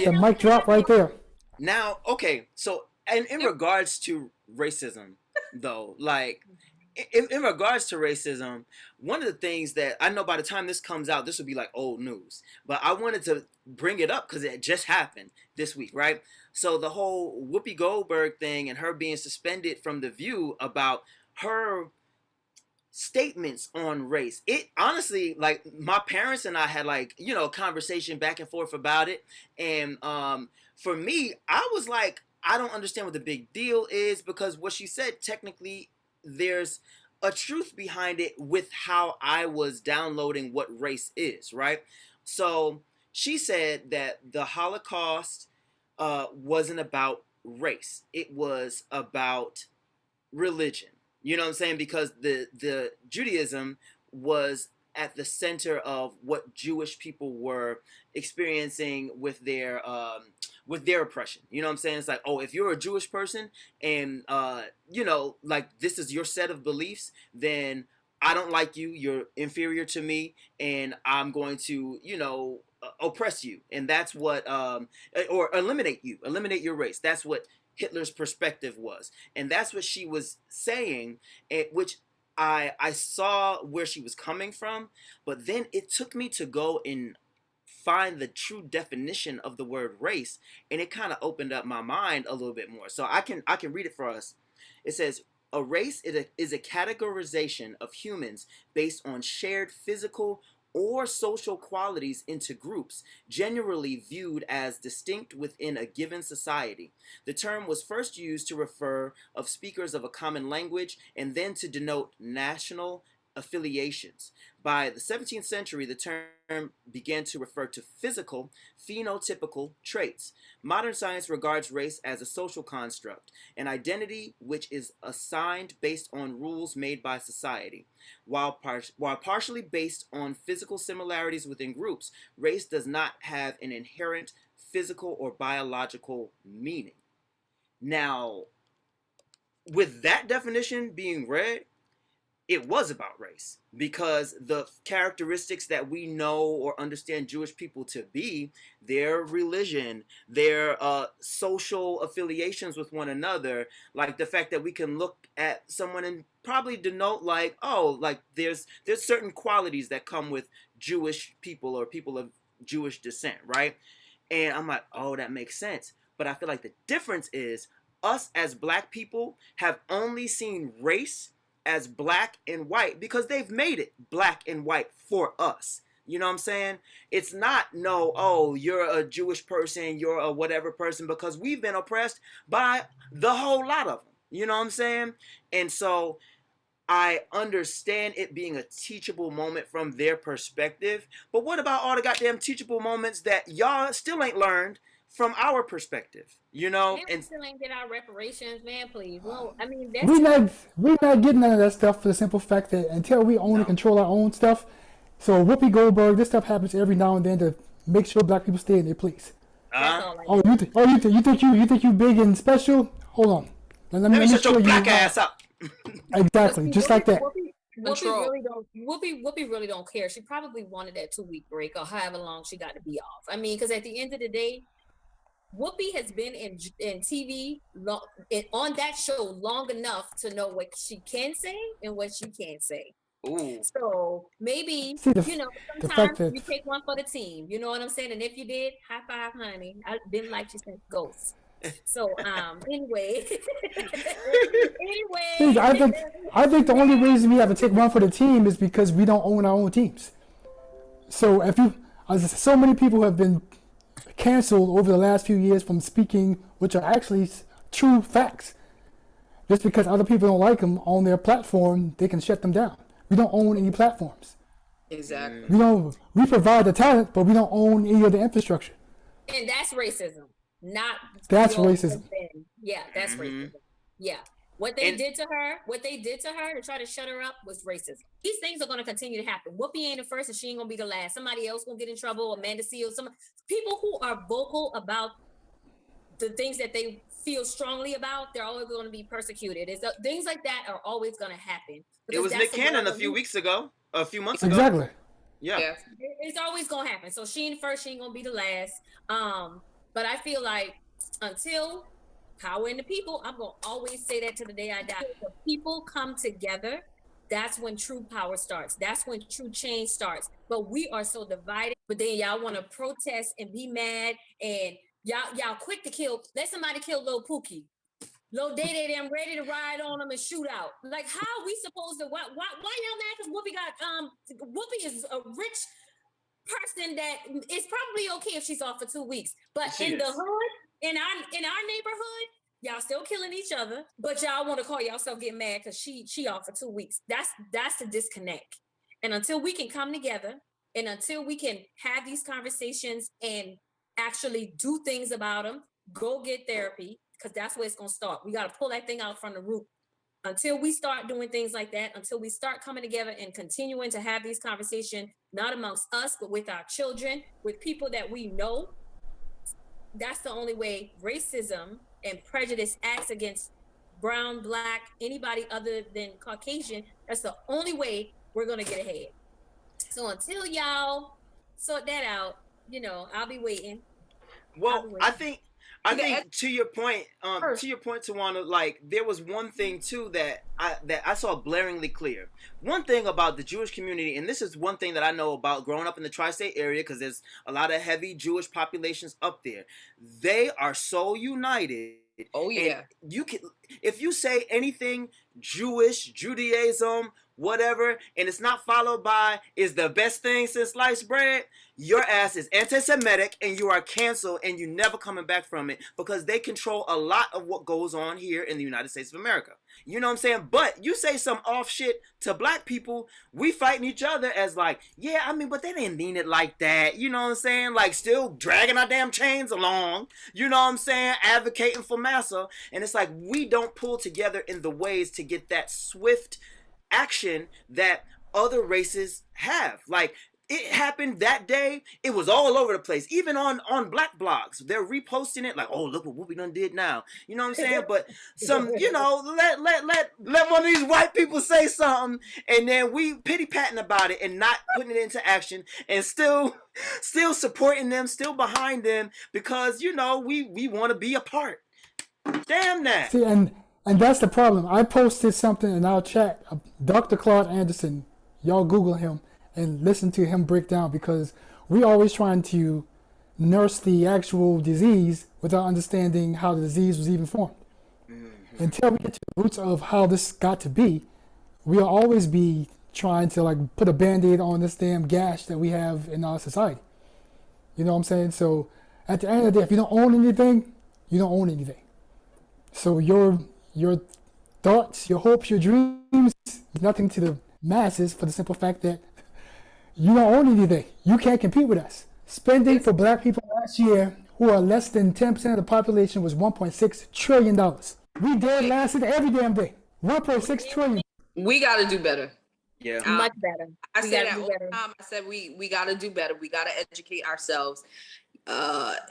the mic drop right there. Now, okay, so in regards to racism, though, like, in regards to racism, one of the things that I know by the time this comes out, this will be like old news, but I wanted to bring it up because it just happened this week, right? So the whole Whoopi Goldberg thing and her being suspended from The View about her statements on race. It honestly, like, my parents and I had, like, a conversation back and forth about it. And for me, I was like, I don't understand what the big deal is, because what she said technically there's a truth behind it with how I was downloading what race is, right? So she said that the Holocaust wasn't about race, it was about religion. You know what I'm saying? Because the Judaism was at the center of what Jewish people were experiencing with their oppression. You know what I'm saying? It's like, oh, if you're a Jewish person and like this is your set of beliefs, then I don't like you. You're inferior to me, and I'm going to oppress you, and that's what or eliminate your race. That's what Hitler's perspective was, and that's what she was saying, which I saw where she was coming from, but then it took me to go and find the true definition of the word race, and it kind of opened up my mind a little bit more. So I can read it for us. It says a race is a categorization of humans based on shared physical or social qualities into groups, generally viewed as distinct within a given society. The term was first used to refer of speakers of a common language and then to denote national affiliations. By the 17th century, the term began to refer to physical, phenotypical traits. Modern science regards race as a social construct, an identity which is assigned based on rules made by society. While partially based on physical similarities within groups, race does not have an inherent physical or biological meaning. Now, with that definition being read, it was about race, because the characteristics that we know or understand Jewish people to be, their religion, their social affiliations with one another, like the fact that we can look at someone and probably denote like, oh, like there's certain qualities that come with Jewish people or people of Jewish descent, right? And I'm like, oh, that makes sense. But I feel like the difference is us as black people have only seen race as black and white because they've made it black and white for us. You know what I'm saying? It's not, no, oh, you're a Jewish person, you're a whatever person, because we've been oppressed by the whole lot of them. You know what I'm saying? And so I understand it being a teachable moment from their perspective, but what about all the goddamn teachable moments that y'all still ain't learned from our perspective? You know? Man, we And still ain't get our reparations, man. Please, well, I mean we're not getting none of that stuff for the simple fact that until we own and control our own stuff. So Whoopi Goldberg, this stuff happens every now and then to make sure black people stay in their place. that's all. Oh, you think you big and special? Hold on. let me shut your black ass up. Exactly, just like that. Whoopi really don't care. She probably wanted that 2-week break or however long she got to be off. I mean, because at the end of the day, Whoopi has been in TV on that show long enough to know what she can say and what she can't say. Ooh. So maybe, sometimes you take one for the team. You know what I'm saying? And if you did, high five, honey. I didn't like you since ghosts. So anyway. See, I think the only reason we have to take one for the team is because we don't own our own teams. So so many people have been canceled over the last few years from speaking, which are actually true facts. Just because other people don't like them on their platform, they can shut them down. We don't own any platforms. Exactly. We provide the talent, but we don't own any of the infrastructure. And that's racism. That's racism. Yeah, that's racism. Yeah. What they did to her to try to shut her up was racism. These things are going to continue to happen. Whoopi ain't the first and she ain't going to be the last. Somebody else going to get in trouble. Amanda Seals. Some people who are vocal about the things that they feel strongly about, they're always going to be persecuted. Things like that are always going to happen. It was Nick Cannon a few months ago. Exactly. Yeah. It's always going to happen. So she ain't first, she ain't going to be the last. But I feel like until power in the people, I'm going to always say that to the day I die. When people come together, that's when true power starts. That's when true change starts. But we are so divided. But then y'all want to protest and be mad, and y'all quick to kill. Let somebody kill Lil Pookie. Lil Day, I'm ready to ride on them and shoot out. Like, how are we supposed to? Why y'all mad? Because Whoopi is a rich person that is probably okay if she's off for 2 weeks. But in the hood, in our neighborhood, Y'all still killing each other, but y'all want to call yourself getting mad because she off for 2 weeks. That's the disconnect. And until we can come together, and until we can have these conversations and actually do things about them, go get therapy, because that's where it's gonna start. We got to pull that thing out from the root. Until we start doing things like that, until we start coming together and continuing to have these conversations, not amongst us, but with our children, with people that we know, that's the only way racism and prejudice acts against brown, black, anybody other than Caucasian. That's the only way we're going to get ahead. So until y'all sort that out, I'll be waiting. Well, I think to your point, Tawana, like there was one thing too that I saw blaringly clear. One thing about the Jewish community, and this is one thing that I know about growing up in the tri-state area, because there's a lot of heavy Jewish populations up there. They are so united. Oh yeah. And if you say anything Jewish, Judaism, whatever, and it's not followed by is the best thing since sliced bread, your ass is anti-Semitic and you are canceled and you never coming back from it, because they control a lot of what goes on here in the United States of America. You know what I'm saying? But you say some off shit to black people, we fighting each other as like, yeah, I mean, but they didn't mean it like that. You know what I'm saying? Like still dragging our damn chains along. You know what I'm saying? Advocating for massa. And it's like we don't pull together in the ways to get that swift action that other races have. Like it happened that day. It was all over the place. Even on black blogs, they're reposting it like, oh, look what we done did now. You know what I'm saying? But some, let one of these white people say something, and then we pity patting about it and not putting it into action, and still supporting them, still behind them, because we want to be a part. Damn that. See, and that's the problem. I posted something in our chat. Dr. Claude Anderson, y'all Google him and listen to him break down, because we always trying to nurse the actual disease without understanding how the disease was even formed. Mm-hmm. Until we get to the roots of how this got to be, we'll always be trying to like put a band-aid on this damn gash that we have in our society. You know what I'm saying? So at the end of the day, if you don't own anything, you don't own anything. So your thoughts, your hopes, your dreams, nothing to the masses, for the simple fact that you don't own anything. You can't compete with us. Spending for black people last year, who are less than 10% of the population, was $1.6 trillion. We dead lasted every damn day. 1.6 trillion. We got to do better. Yeah. Much better. I said that all the time. I said we got to do better. We got to educate ourselves.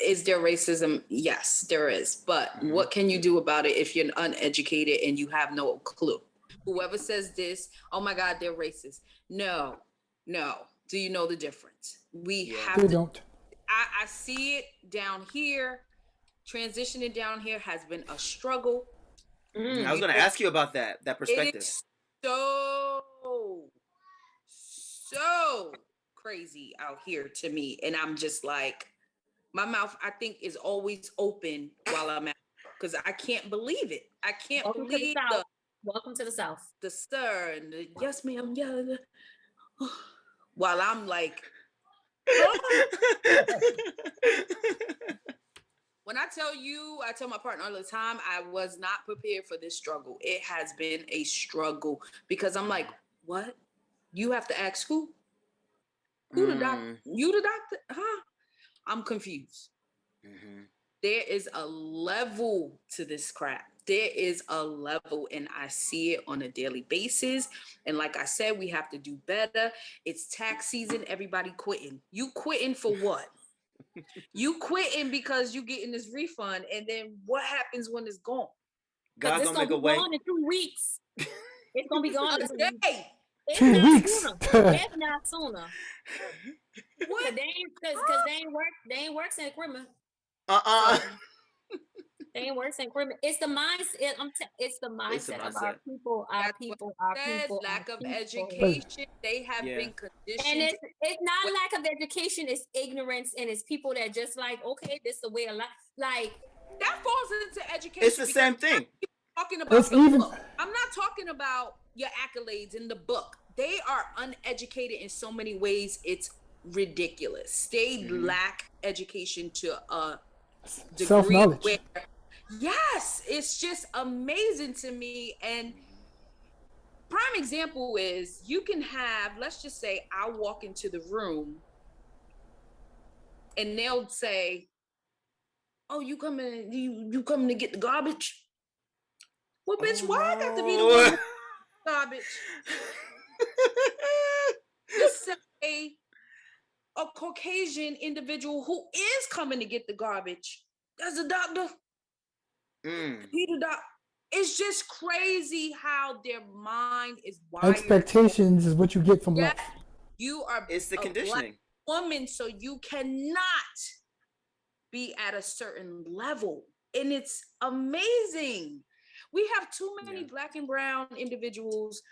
Is there racism? Yes, there is. But what can you do about it if you're uneducated and you have no clue? Whoever says this, oh my God, they're racist. No. Do you know the difference? We have to. Don't. I see it down here. Transitioning down here has been a struggle. I was going to ask you about that perspective. It's so crazy out here to me. And I'm just like, my mouth, I think, is always open while I'm out, because I can't believe it. I can't believe Welcome to the South. The sir and the yes, ma'am, yeah. While I'm like, when I tell my partner all the time, I was not prepared for this struggle. It has been a struggle, because I'm like, what? You have to ask who? Who the doctor? You the doctor? Huh? I'm confused. Mm-hmm. There is a level to this crap. There is a level, and I see it on a daily basis. And like I said, we have to do better. It's tax season. Everybody quitting. You quitting for what? You quitting because you getting this refund, and then what happens when it's gone? Because it's gonna be gone in 2 weeks. It's gonna be gone in 2 weeks. 2 weeks. If not sooner. What? They ain't work San Quentin. They ain't worse than criminal. It's the mindset. It's the mindset of our people. Our people. Lack of education. They have been conditioned. And it's not lack of education. It's ignorance, and it's people that just like, okay, this is the way of life. Like that falls into education. It's the same thing. Talking about the book. I'm not talking about your accolades in the book. They are uneducated in so many ways. It's ridiculous. They lack education to a degree where Yes, it's just amazing to me. And prime example is you can have, let's just say I walk into the room and they'll say, "Oh, you coming to get the garbage?" Well, bitch, Oh why I got to be the one no. with the garbage? Just say a Caucasian individual who is coming to get the garbage. That's a doctor. Mm. He the doc. It's just crazy how their mind is wired. Expectations is what you get from Yeah, life. you are It's the a black conditioning. woman, so you cannot be at a certain level. And it's amazing. We have too many Yeah. black and brown individuals,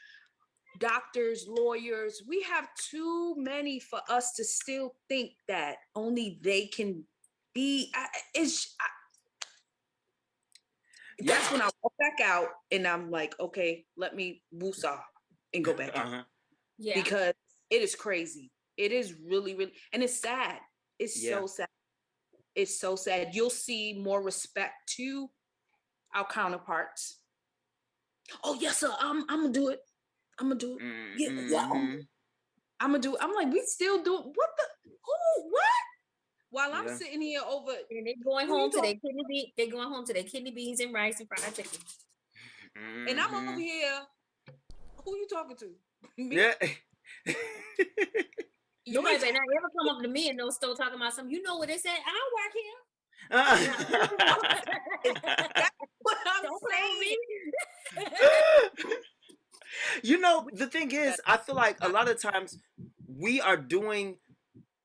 doctors, lawyers. We have too many for us to still think that only they can be. That's Yeah. when I walk back out and I'm like, okay, let me woosah and go back in. Uh-huh. Yeah. Because it is crazy. It is really, really, and it's sad. It's Yeah. so sad. It's so sad. You'll see more respect to our counterparts. Oh yes, sir. I'm gonna do it. I'm gonna do it. Yeah, yeah. Mm-hmm. I'm gonna do it. I'm like, we still do it. What the? Who? What? While I'm Yeah. sitting here over, And they're going who you home to their talking? they're going home to their kidney beans and rice and fried chicken. And I'm over Mm-hmm. here. Who you talking to? Me? Yeah. You Nobody guys better not ever come up to me in no store talking about something. You know what they said? I don't work here. That's what I'm Don't play with saying. me. You know, the thing is, I feel like a lot of times we are doing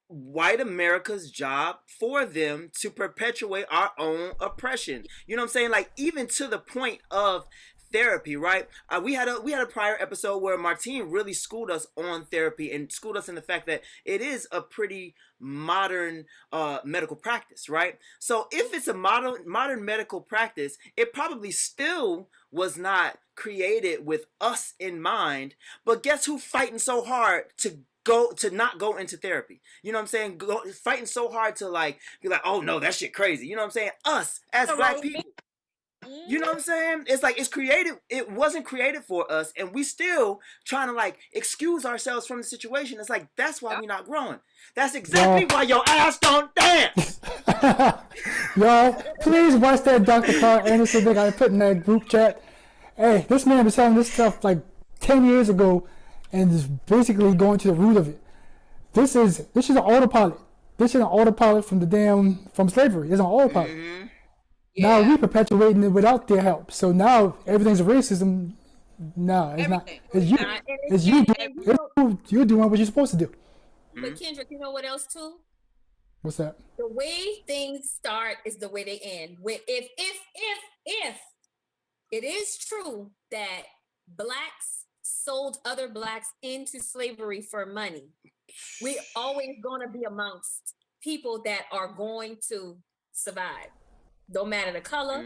white America's job for them to perpetuate our own oppression. You know what I'm saying? Like even to the point of therapy, right? We had a prior episode where Martine really schooled us on therapy and schooled us in the fact that it is a pretty modern medical practice, right? So if it's a modern medical practice, it probably still was not created with us in mind. But guess who's fighting so hard to not go into therapy? You know what I'm saying? Fighting so hard to like be like, oh no, that shit crazy. You know what I'm saying? Us as black people. You know what I'm saying? It's like it's created. It wasn't created for us, and we still trying to like excuse ourselves from the situation. It's like that's why we not growing. That's exactly why your ass don't dance. Y'all, please watch that Dr. Carl Anderson thing I put in that group chat. Hey, this man was telling this stuff like 10 years ago and is basically going to the root of it. This is an autopilot. This is an autopilot from slavery. It's an autopilot. Mm-hmm. Now we perpetuating it without their help. So now everything's a racism. No, it's not. It's you. It's you. You're doing what you're supposed to do. But Kendrick, you know what else too? What's that? The way things start is the way they end. If it is true that blacks sold other blacks into slavery for money, we're always going to be amongst people that are going to survive. Don't matter the color.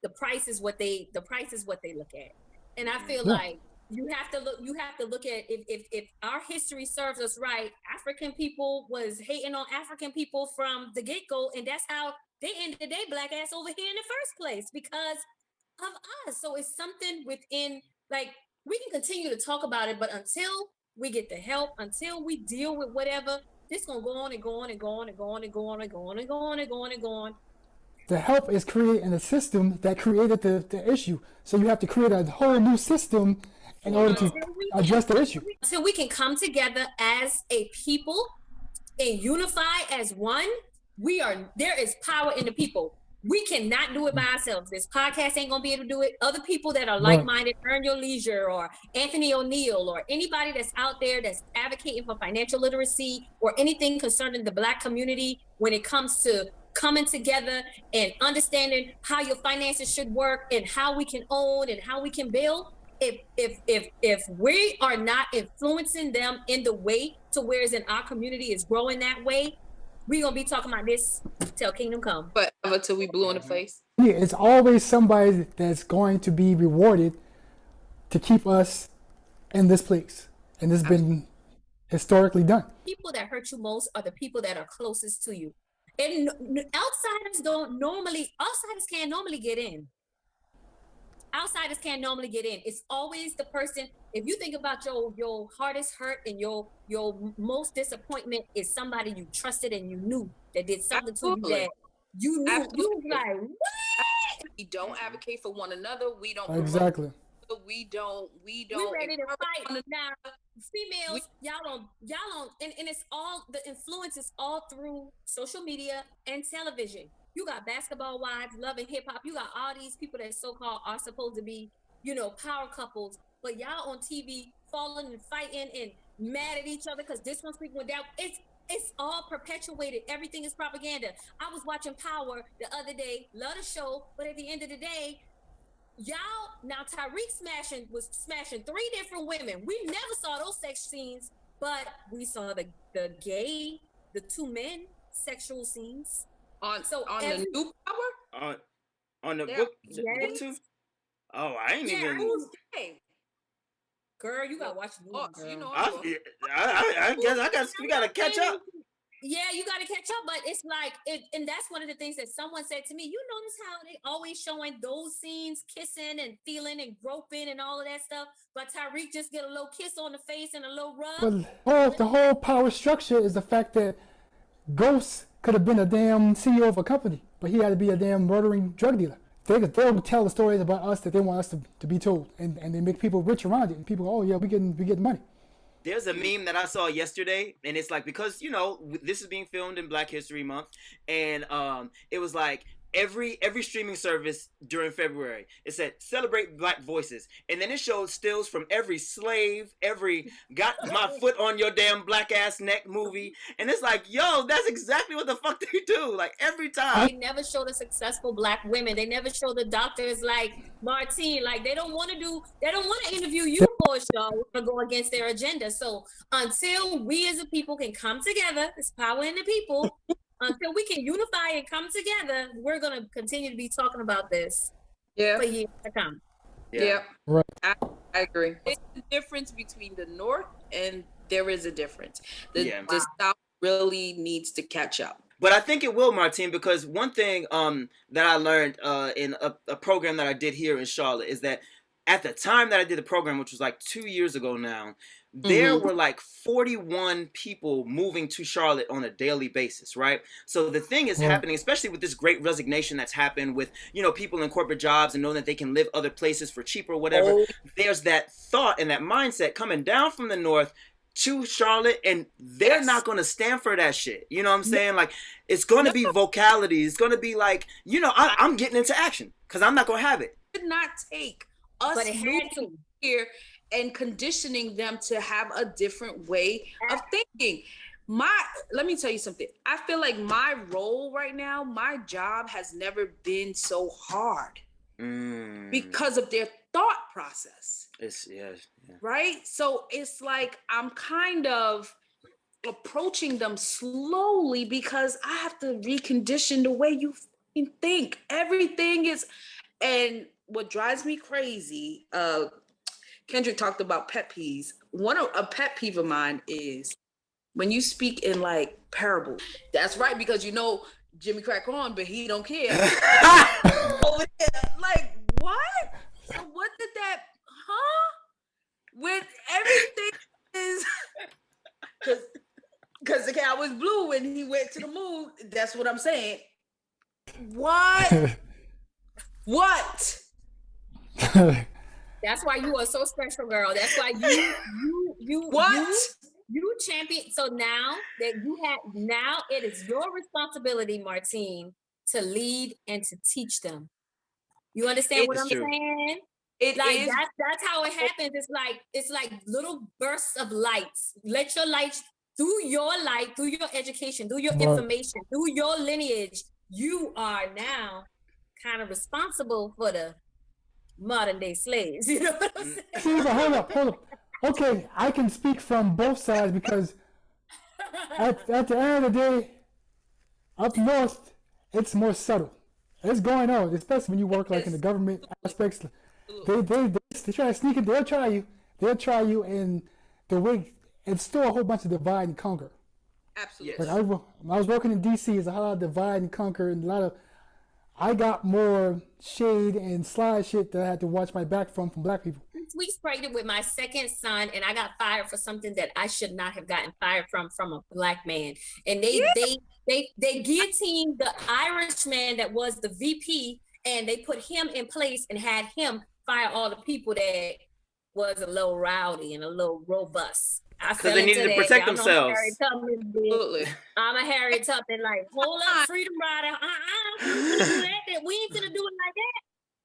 The price is what they look at. And I feel like you have to look at if our history serves us right, African people was hating on African people from the get-go, and that's how they ended their black ass over here in the first place, because of us. So it's something within, like, we can continue to talk about it, but until we get the help, until we deal with whatever, this gonna go on and go on and go on and go on and go on and go on and go on and go on and go on. The help is creating a system that created the issue. So you have to create a whole new system in order to address the issue. Until we can come together as a people and unify as one, there is power in the people. We cannot do it by ourselves. This podcast ain't gonna be able to do it. Other people that are like-minded, Earn Your Leisure or Anthony O'Neill or anybody that's out there that's advocating for financial literacy or anything concerning the Black community when it comes to coming together and understanding how your finances should work and how we can own and how we can build. If we are not influencing them in the way to whereas in our community is growing that way, we're gonna be talking about this till kingdom come. Forever till we blue in the face. Yeah, it's always somebody that's going to be rewarded to keep us in this place. And it's been historically done. People that hurt you most are the people that are closest to you. And outsiders can't normally get in. Outsiders can't normally get in. It's always the person. If you think about your hardest hurt and your most disappointment is somebody you trusted and you knew that did something Absolutely. to you that you knew. Absolutely. You was like, what? We don't advocate for one another. We don't Exactly. we don't We ready to encourage fight. one Now, females, y'all don't, and it's all, the influence is all through social media and television. You got basketball wives, loving hip hop. You got all these people that so-called are supposed to be, power couples, but y'all on TV falling and fighting and mad at each other because this one's sleeping with that. It's all perpetuated. Everything is propaganda. I was watching Power the other day, love the show, but at the end of the day, now Tyreek was smashing 3 different women. We never saw those sex scenes, but we saw the 2 men sexual scenes. On the new Power? On the Yeah. book Yes. too? Oh, I ain't even. Who's gay? Girl, you gotta watch the new one, girl. You know I guess we gotta catch up. Yeah, you gotta catch up, but it's like and that's one of the things that someone said to me. You notice how they always showing those scenes, kissing and feeling and groping and all of that stuff, but Tyreek just get a little kiss on the face and a little rub. But the whole power structure is the fact that Ghost could have been a damn CEO of a company, but he had to be a damn murdering drug dealer. They'll tell the stories about us that they want us to be told, and they make people rich around it, and people go, oh yeah, we getting money. There's a meme that I saw yesterday, and it's like, because this is being filmed in Black History Month, and it was like every streaming service during February, it said celebrate Black voices, and then it showed stills from every slave, every got my foot on your damn black ass neck movie, and it's like, yo, that's exactly what the fuck they do, like every time. They never show the successful Black women. They never show the doctors like Martine. Like they don't want to interview you for a show or go against their agenda. So until we as a people can come together, there's power in the people. Until we can unify and come together, we're going to continue to be talking about this for years to come. Yeah. Right. I agree. There's a difference between the North, and there is a difference. The South really needs to catch up. But I think it will, Martine, because one thing that I learned in a program that I did here in Charlotte is that at the time that I did the program, which was like 2 years ago now, there were like 41 people moving to Charlotte on a daily basis, right? So the thing is happening, especially with this great resignation that's happened with, people in corporate jobs and knowing that they can live other places for cheaper or whatever. There's that thought and that mindset coming down from the North to Charlotte, and they're not going to stand for that shit. You know what I'm saying? Like, it's going to be vocality. It's going to be like, I'm getting into action because I'm not going to have it. It did not take us moving here and conditioning them to have a different way of thinking. Let me tell you something. I feel like my role right now, my job has never been so hard because of their thought process. Right? So it's like I'm kind of approaching them slowly because I have to recondition the way you think. Everything is, and what drives me crazy, Kendrick talked about pet peeves. A pet peeve of mine is when you speak in like parables. That's right, because Jimmy crack on, but he don't care. Over there, like what? So what did that? When everything is, because the cow was blue when he went to the moon. That's what I'm saying. What? What? That's why you are so special, girl. That's why you champion. So now that it is your responsibility, Martine, to lead and to teach them. You understand what I'm saying? That's how it happens. It's like little bursts of lights. Let your light, through your education, through your information, through your lineage, you are now kind of responsible for the modern day slaves. You know what I'm saying? See, but hold up. Okay, I can speak from both sides because at the end of the day, up north, it's more subtle. It's going on, especially when you work like in the government aspects. They try to sneak it. They'll try you, and the way it's still a whole bunch of divide and conquer. Absolutely. Like when I was working in DC, it's a lot of divide and conquer, and I got more shade and slide shit that I had to watch my back from black people. We sprayed it with my second son, and I got fired for something that I should not have gotten fired from a black man. And they guillotined the Irishman that was the VP, and they put him in place and had him fire all the people that was a little rowdy and a little robust. Because they needed to protect themselves. Absolutely. I'm a Harriet Tubman, like, hold up, Freedom Rider. We ain't gonna do it like that.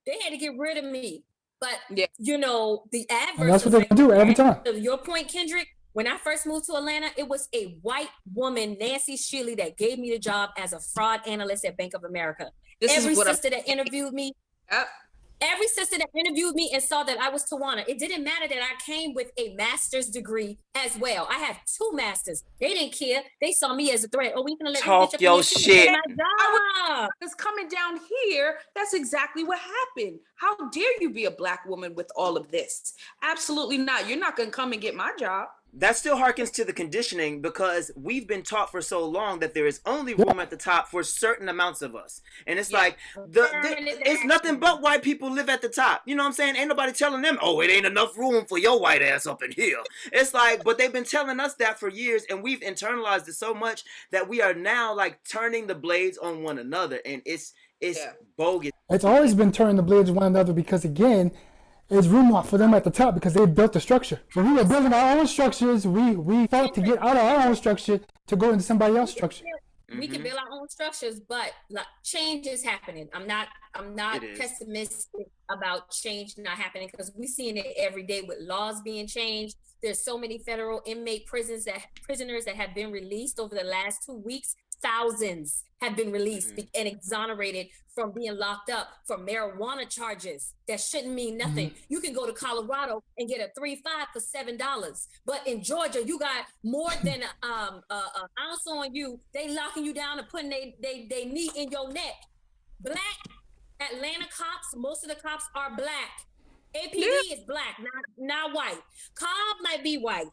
They had to get rid of me. But you know, the adverse. And that's what they do every time. Your point, Kendrick. When I first moved to Atlanta, it was a white woman, Nancy Shealy, that gave me the job as a fraud analyst at Bank of America. Every sister that interviewed me. Every sister that interviewed me and saw that I was Tawana, it didn't matter that I came with a master's degree as well. I have 2 masters. They didn't care. They saw me as a threat. Oh, we gonna let talk your shit. It's coming down here. That's exactly what happened. How dare you be a black woman with all of this? Absolutely not. You're not gonna come and get my job. That still harkens to the conditioning, because we've been taught for so long that there is only room at the top for certain amounts of us. And it's like, it's nothing but white people live at the top. You know what I'm saying? Ain't nobody telling them, oh, it ain't enough room for your white ass up in here. It's like, but they've been telling us that for years, and we've internalized it so much that we are now like turning the blades on one another. And it's bogus. It's always been turning the blades on one another because, again, it's room for them at the top because they built the structure. When we were building our own structures, we fought to get out of our own structure to go into somebody else's structure. We can build our own structures, but like, change is happening. I'm not pessimistic about change not happening, because we're seeing it every day with laws being changed. There's so many federal inmate prisoners that have been released over the last 2 weeks. Thousands have been released and exonerated from being locked up for marijuana charges that shouldn't mean nothing. You can go to Colorado and get a 3-5 for $7, but in Georgia you got more than an ounce on you. They locking you down and putting they knee in your neck. Black Atlanta cops, most of the cops are black. APD is black, not white. Cobb might be white.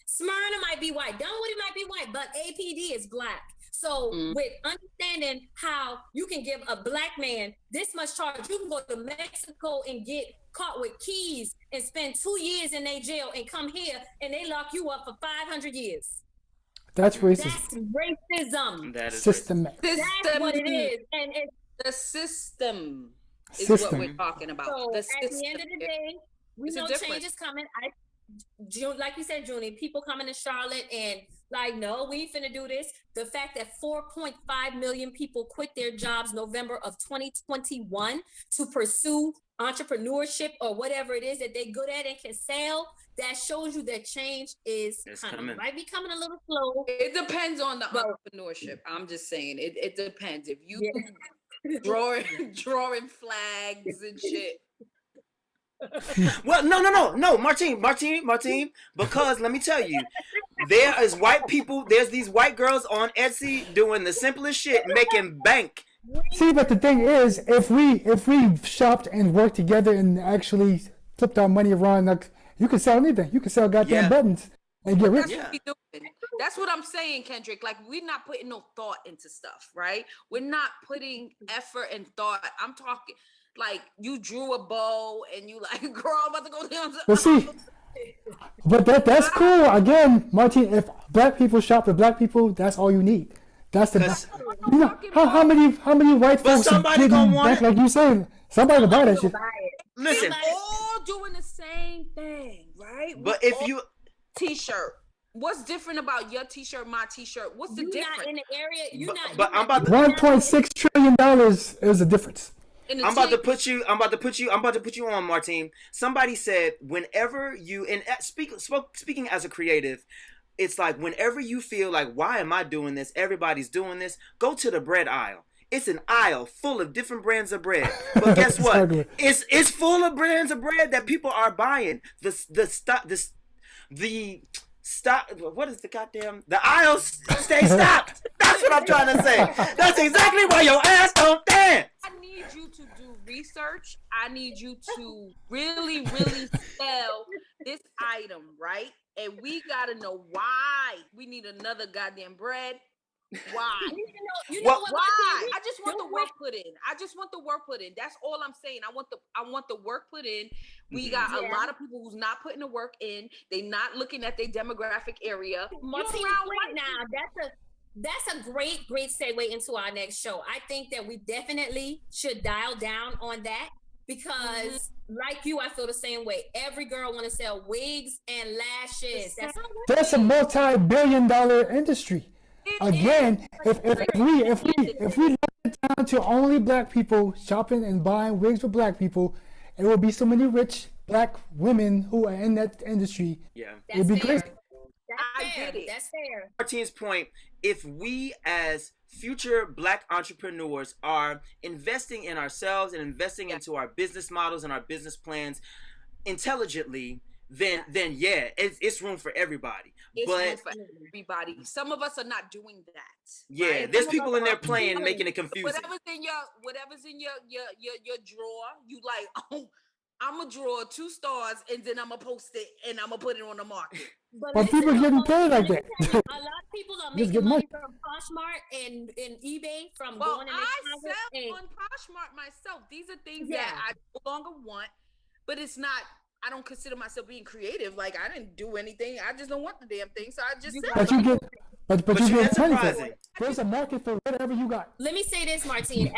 Smyrna might be white. Dunwoody might be white, but APD is black. So with understanding how you can give a black man this much charge, you can go to Mexico and get caught with keys and spend 2 years in their jail and come here and they lock you up for 500 years. That's racism. That's racism. That is systematic. That's what it is. And it's the system is what we're talking about. So at the end of the day, we know change is coming. Like you said, Junie, people coming to Charlotte and like, no, we ain't finna do this. The fact that 4.5 million people quit their jobs November of 2021 to pursue entrepreneurship or whatever it is that they good at and can sell, that shows you that change is coming. It might be coming a little slow. It depends on the entrepreneurship. I'm just saying, it depends. If you drawing flags and shit. Well, no, Martine, because let me tell you, there is white people, there's these white girls on Etsy doing the simplest shit, making bank. See, but the thing is, if we shopped and worked together and actually flipped our money around, like, you can sell anything. You can sell goddamn buttons and get rich. That's what we doing. That's what I'm saying, Kendrick. Like, we're not putting no thought into stuff, right? We're not putting effort and thought. I'm talking like you drew a bow and you like, girl, I'm about to go down to. Well, see, but that's cool. Again, Martin, if black people shop with black people, that's all you need. That's the. You know, how many white folks somebody gonna want like you saying? Somebody will buy that shit. Listen, we're all doing the same thing, right? But if you t-shirt, what's different about your t-shirt, my t-shirt? What's the difference? Not in the area. You not. But I'm about $1.6 trillion is a difference. I'm about to put you on, Martine. Somebody said whenever you speaking as a creative, it's like whenever you feel like, why am I doing this? Everybody's doing this. Go to the bread aisle. It's an aisle full of different brands of bread. But guess what? It's full of brands of bread that people are buying. The stop. What is the goddamn? The aisles stay stopped. That's what I'm trying to say. That's exactly why your ass don't dance. I need you to do research. I need you to really, really sell this item, right? And we gotta know why. We need another goddamn bread. Why? You know what? Why? I just want the work put in. I just want the work put in. That's all I'm saying. I want the work put in. We got a lot of people who's not putting the work in. They not looking at their demographic area. Martine, that's a great segue into our next show. I think that we definitely should dial down on that because, like you, I feel the same way. Every girl want to sell wigs and lashes. That's a multi-billion-dollar industry. Again, if we let it down to only black people shopping and buying wigs for black people, it will be so many rich black women who are in that industry. Yeah, it would be great. That's fair. Martine's point, if we as future black entrepreneurs are investing in ourselves and investing into our business models and our business plans intelligently, then yeah, it's room for everybody. It's room for everybody. Some of us are not doing that. Yeah, right? there's people in there playing, making it confusing. Whatever's in your drawer, you like, oh, I'm gonna draw 2 stars and then I'm gonna post it and I'm gonna put it on the market. But people getting paid like that. A lot of people are making money from Poshmark and eBay from going in I the sell on Poshmark myself. These are things that I no longer want, but it's not. I don't consider myself being creative. Like I didn't do anything. I just don't want the damn thing, so I just sell. But you get, but you get money for it. There's a market for whatever you got. Let me say this, Martine.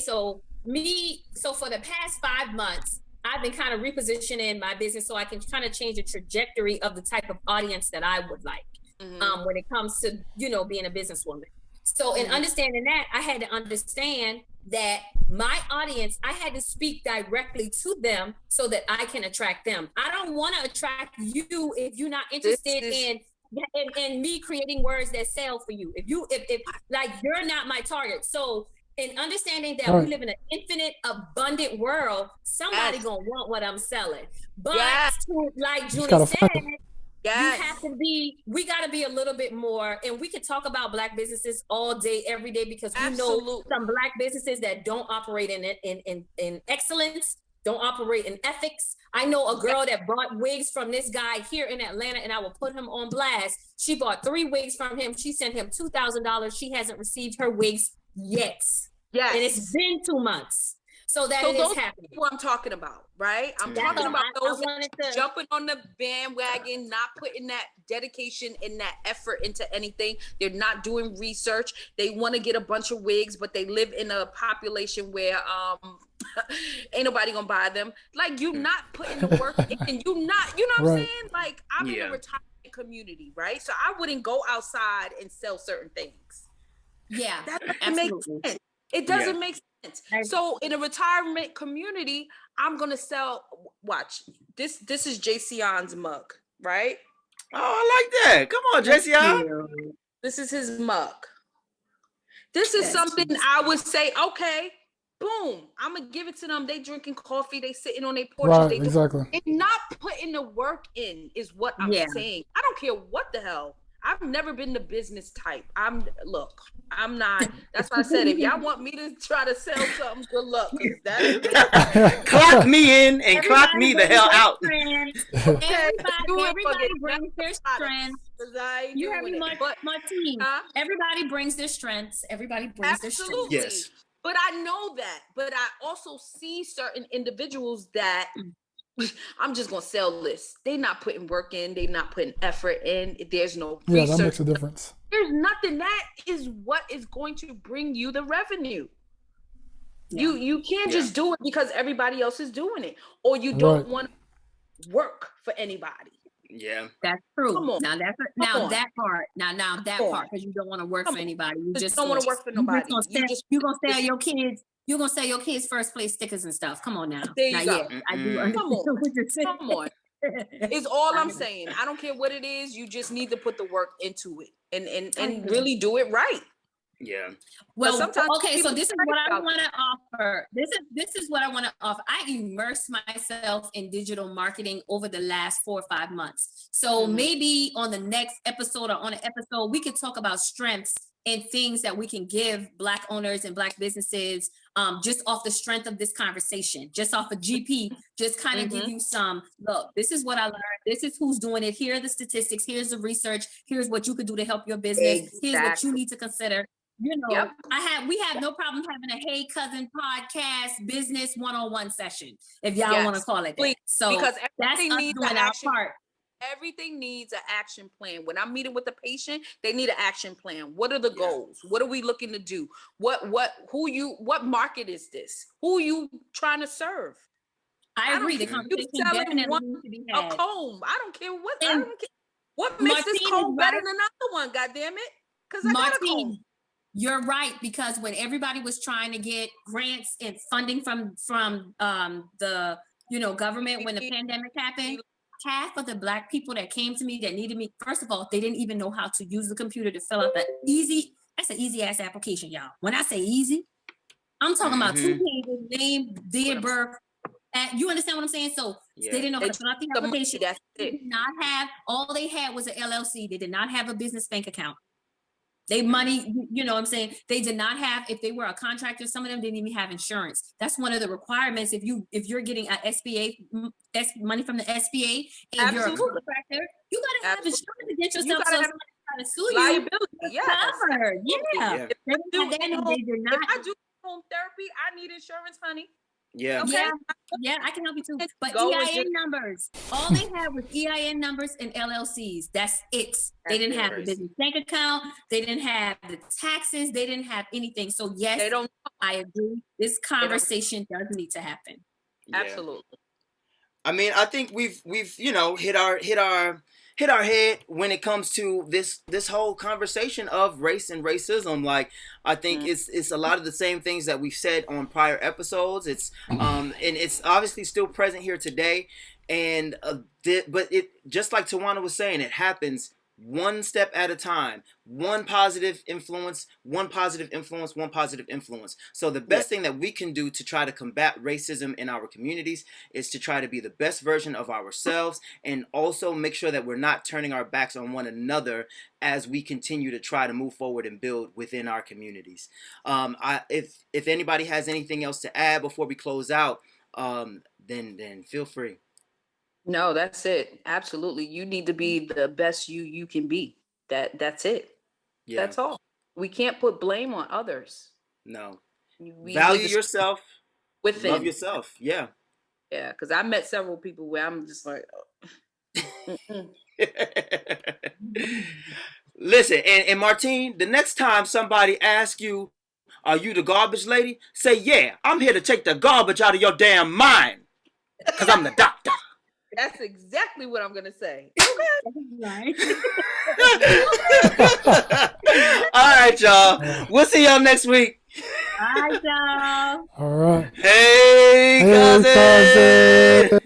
So for the past 5 months, I've been kind of repositioning my business so I can kind of change the trajectory of the type of audience that I would like when it comes to, being a businesswoman. So in understanding that, I had to understand that my audience, I had to speak directly to them so that I can attract them. I don't want to attract you if you're not interested in me creating words that sell for you. If like you're not my target. So in understanding that we live in an infinite, abundant world, somebody gonna want what I'm selling. But like Julie said, we gotta be a little bit more, and we could talk about black businesses all day, every day, because we know some black businesses that don't operate in excellence, don't operate in ethics. I know a girl that bought wigs from this guy here in Atlanta, and I will put him on blast. She bought 3 wigs from him. She sent him $2,000. She hasn't received her wigs yet. Yes. And it's been 2 months. So that is happening. What I'm talking about, right? I'm talking about those jumping on the bandwagon, not putting that dedication and that effort into anything. They're not doing research. They want to get a bunch of wigs, but they live in a population where ain't nobody gonna buy them. Like you not putting the work in. You know what I'm saying? Like I'm in a retirement community, right? So I wouldn't go outside and sell certain things. Yeah, that doesn't make sense. It doesn't make sense. So in a retirement community, I'm gonna sell. Watch this. This is JCon's mug, right? Oh, I like that. Come on, JCon. This is his mug. This is something I would say. Okay, boom. I'm gonna give it to them. They drinking coffee. They sitting on their porch. Right, exactly. And not putting the work in is what I'm saying. I don't care what the hell. I've never been the business type. I'm not. That's why I said, if y'all want me to try to sell something, good luck. Clock me in and clock me the hell out. Everybody brings their strengths. You heard me, Martine. Everybody brings their strengths. Everybody brings their strengths. Yes. But I know that. But I also see certain individuals that I'm just gonna sell this. They're not putting work in. They're not putting effort in. There's no research. Yeah, that makes a difference. There's nothing. That is what is going to bring you the revenue. Yeah. You can't just do it because everybody else is doing it, or you don't want to work for anybody. Yeah, that's true. Now that part, because you don't want to work for anybody. You just don't want to work for nobody. You're gonna sell your kids. You're gonna sell your kids first place stickers and stuff. Come on now. There you go. I do understand. Come on. It's all I'm saying. I don't care what it is. You just need to put the work into it and really do it right. Yeah. Well, sometimes okay, so people this is think what I about want to offer. This is what I want to offer. I immersed myself in digital marketing over the last 4 or 5 months. So Mhm. maybe on the next episode or on an episode, we could talk about strengths and things that we can give Black owners and Black businesses, just off the strength of this conversation, just off of GP, just kind of give Mhm. you some, look, this is what I learned. This is who's doing it. Here are the statistics. Here's the research. Here's what you could do to help your business. Here's what you Exactly. need to consider. You know, Yep. we have no problem having a Hey Cousin podcast business one-on-one session, if y'all want to Yes. call it that. Please, So because that's everything us needs doing an our action. part. Everything needs an action plan. When I'm meeting with the patient, they need an action plan. What are the Yeah. goals? What are we looking to do? What market is this? Who you trying to serve? I agree. The care. You conversation selling definitely one needs to be a had. comb. I don't care what. I And don't care. What makes this Martine is comb better right. than another one? God damn it! Because I got a comb. Martine, you're right, because when everybody was trying to get grants and funding from the government when the pandemic happened, half of the Black people that came to me that needed me, first of all, they didn't even know how to use the computer to fill out that's an easy ass application, y'all. When I say easy, I'm talking about 2 pages, name, date of birth. You understand what I'm saying? So Yeah. they didn't know how to fill out the The money, application. that's They it. did not have, all they had was an LLC. They did not have a business bank account. They money, you know what I'm saying? They did not have, if they were a contractor, some of them didn't even have insurance. That's one of the requirements. If you're getting a SBA, money from the SBA, and you're a Absolutely. contractor, you gotta have Absolutely. insurance against You yourself. gotta So if have somebody try to sue you, liability. it's Yes. covered. Yeah. Yeah. They didn't have that, and they did not. If I do home therapy, I need insurance, honey. Yeah. Okay. Yeah, I can help you too. But Go and EIN just- numbers, all they had was EIN numbers and LLCs. That's it. They didn't have the crazy. business bank account. They didn't have the taxes. They didn't have anything. So yes, They don't. I agree. This conversation does need to happen. Yeah. Absolutely. I mean, I think we've hit our head when it comes to this whole conversation of race and racism. Like, I think it's a lot of the same things that we've said on prior episodes. It's and it's obviously still present here today. And but it, just like Tawana was saying, it happens one step at a time. One positive influence, one positive influence, one positive influence. So the best thing that we can do to try to combat racism in our communities is to try to be the best version of ourselves, and also make sure that we're not turning our backs on one another as we continue to try to move forward and build within our communities. If anybody has anything else to add before we close out, then feel free. No, that's it. Absolutely. You need to be the best you can be. That's it. Yeah. That's all. We can't put blame on others. No. We Value need to yourself. within. Love yourself. Yeah. Yeah, because I met several people where I'm just like, Listen, and Martine, the next time somebody asks you, are you the garbage lady? Say, yeah, I'm here to take the garbage out of your damn mind. Because I'm the doctor. that's exactly what I'm gonna say. Right. All right, y'all. We'll see y'all next week. All right, y'all. All right. Hey, Hey, cousin. cousin.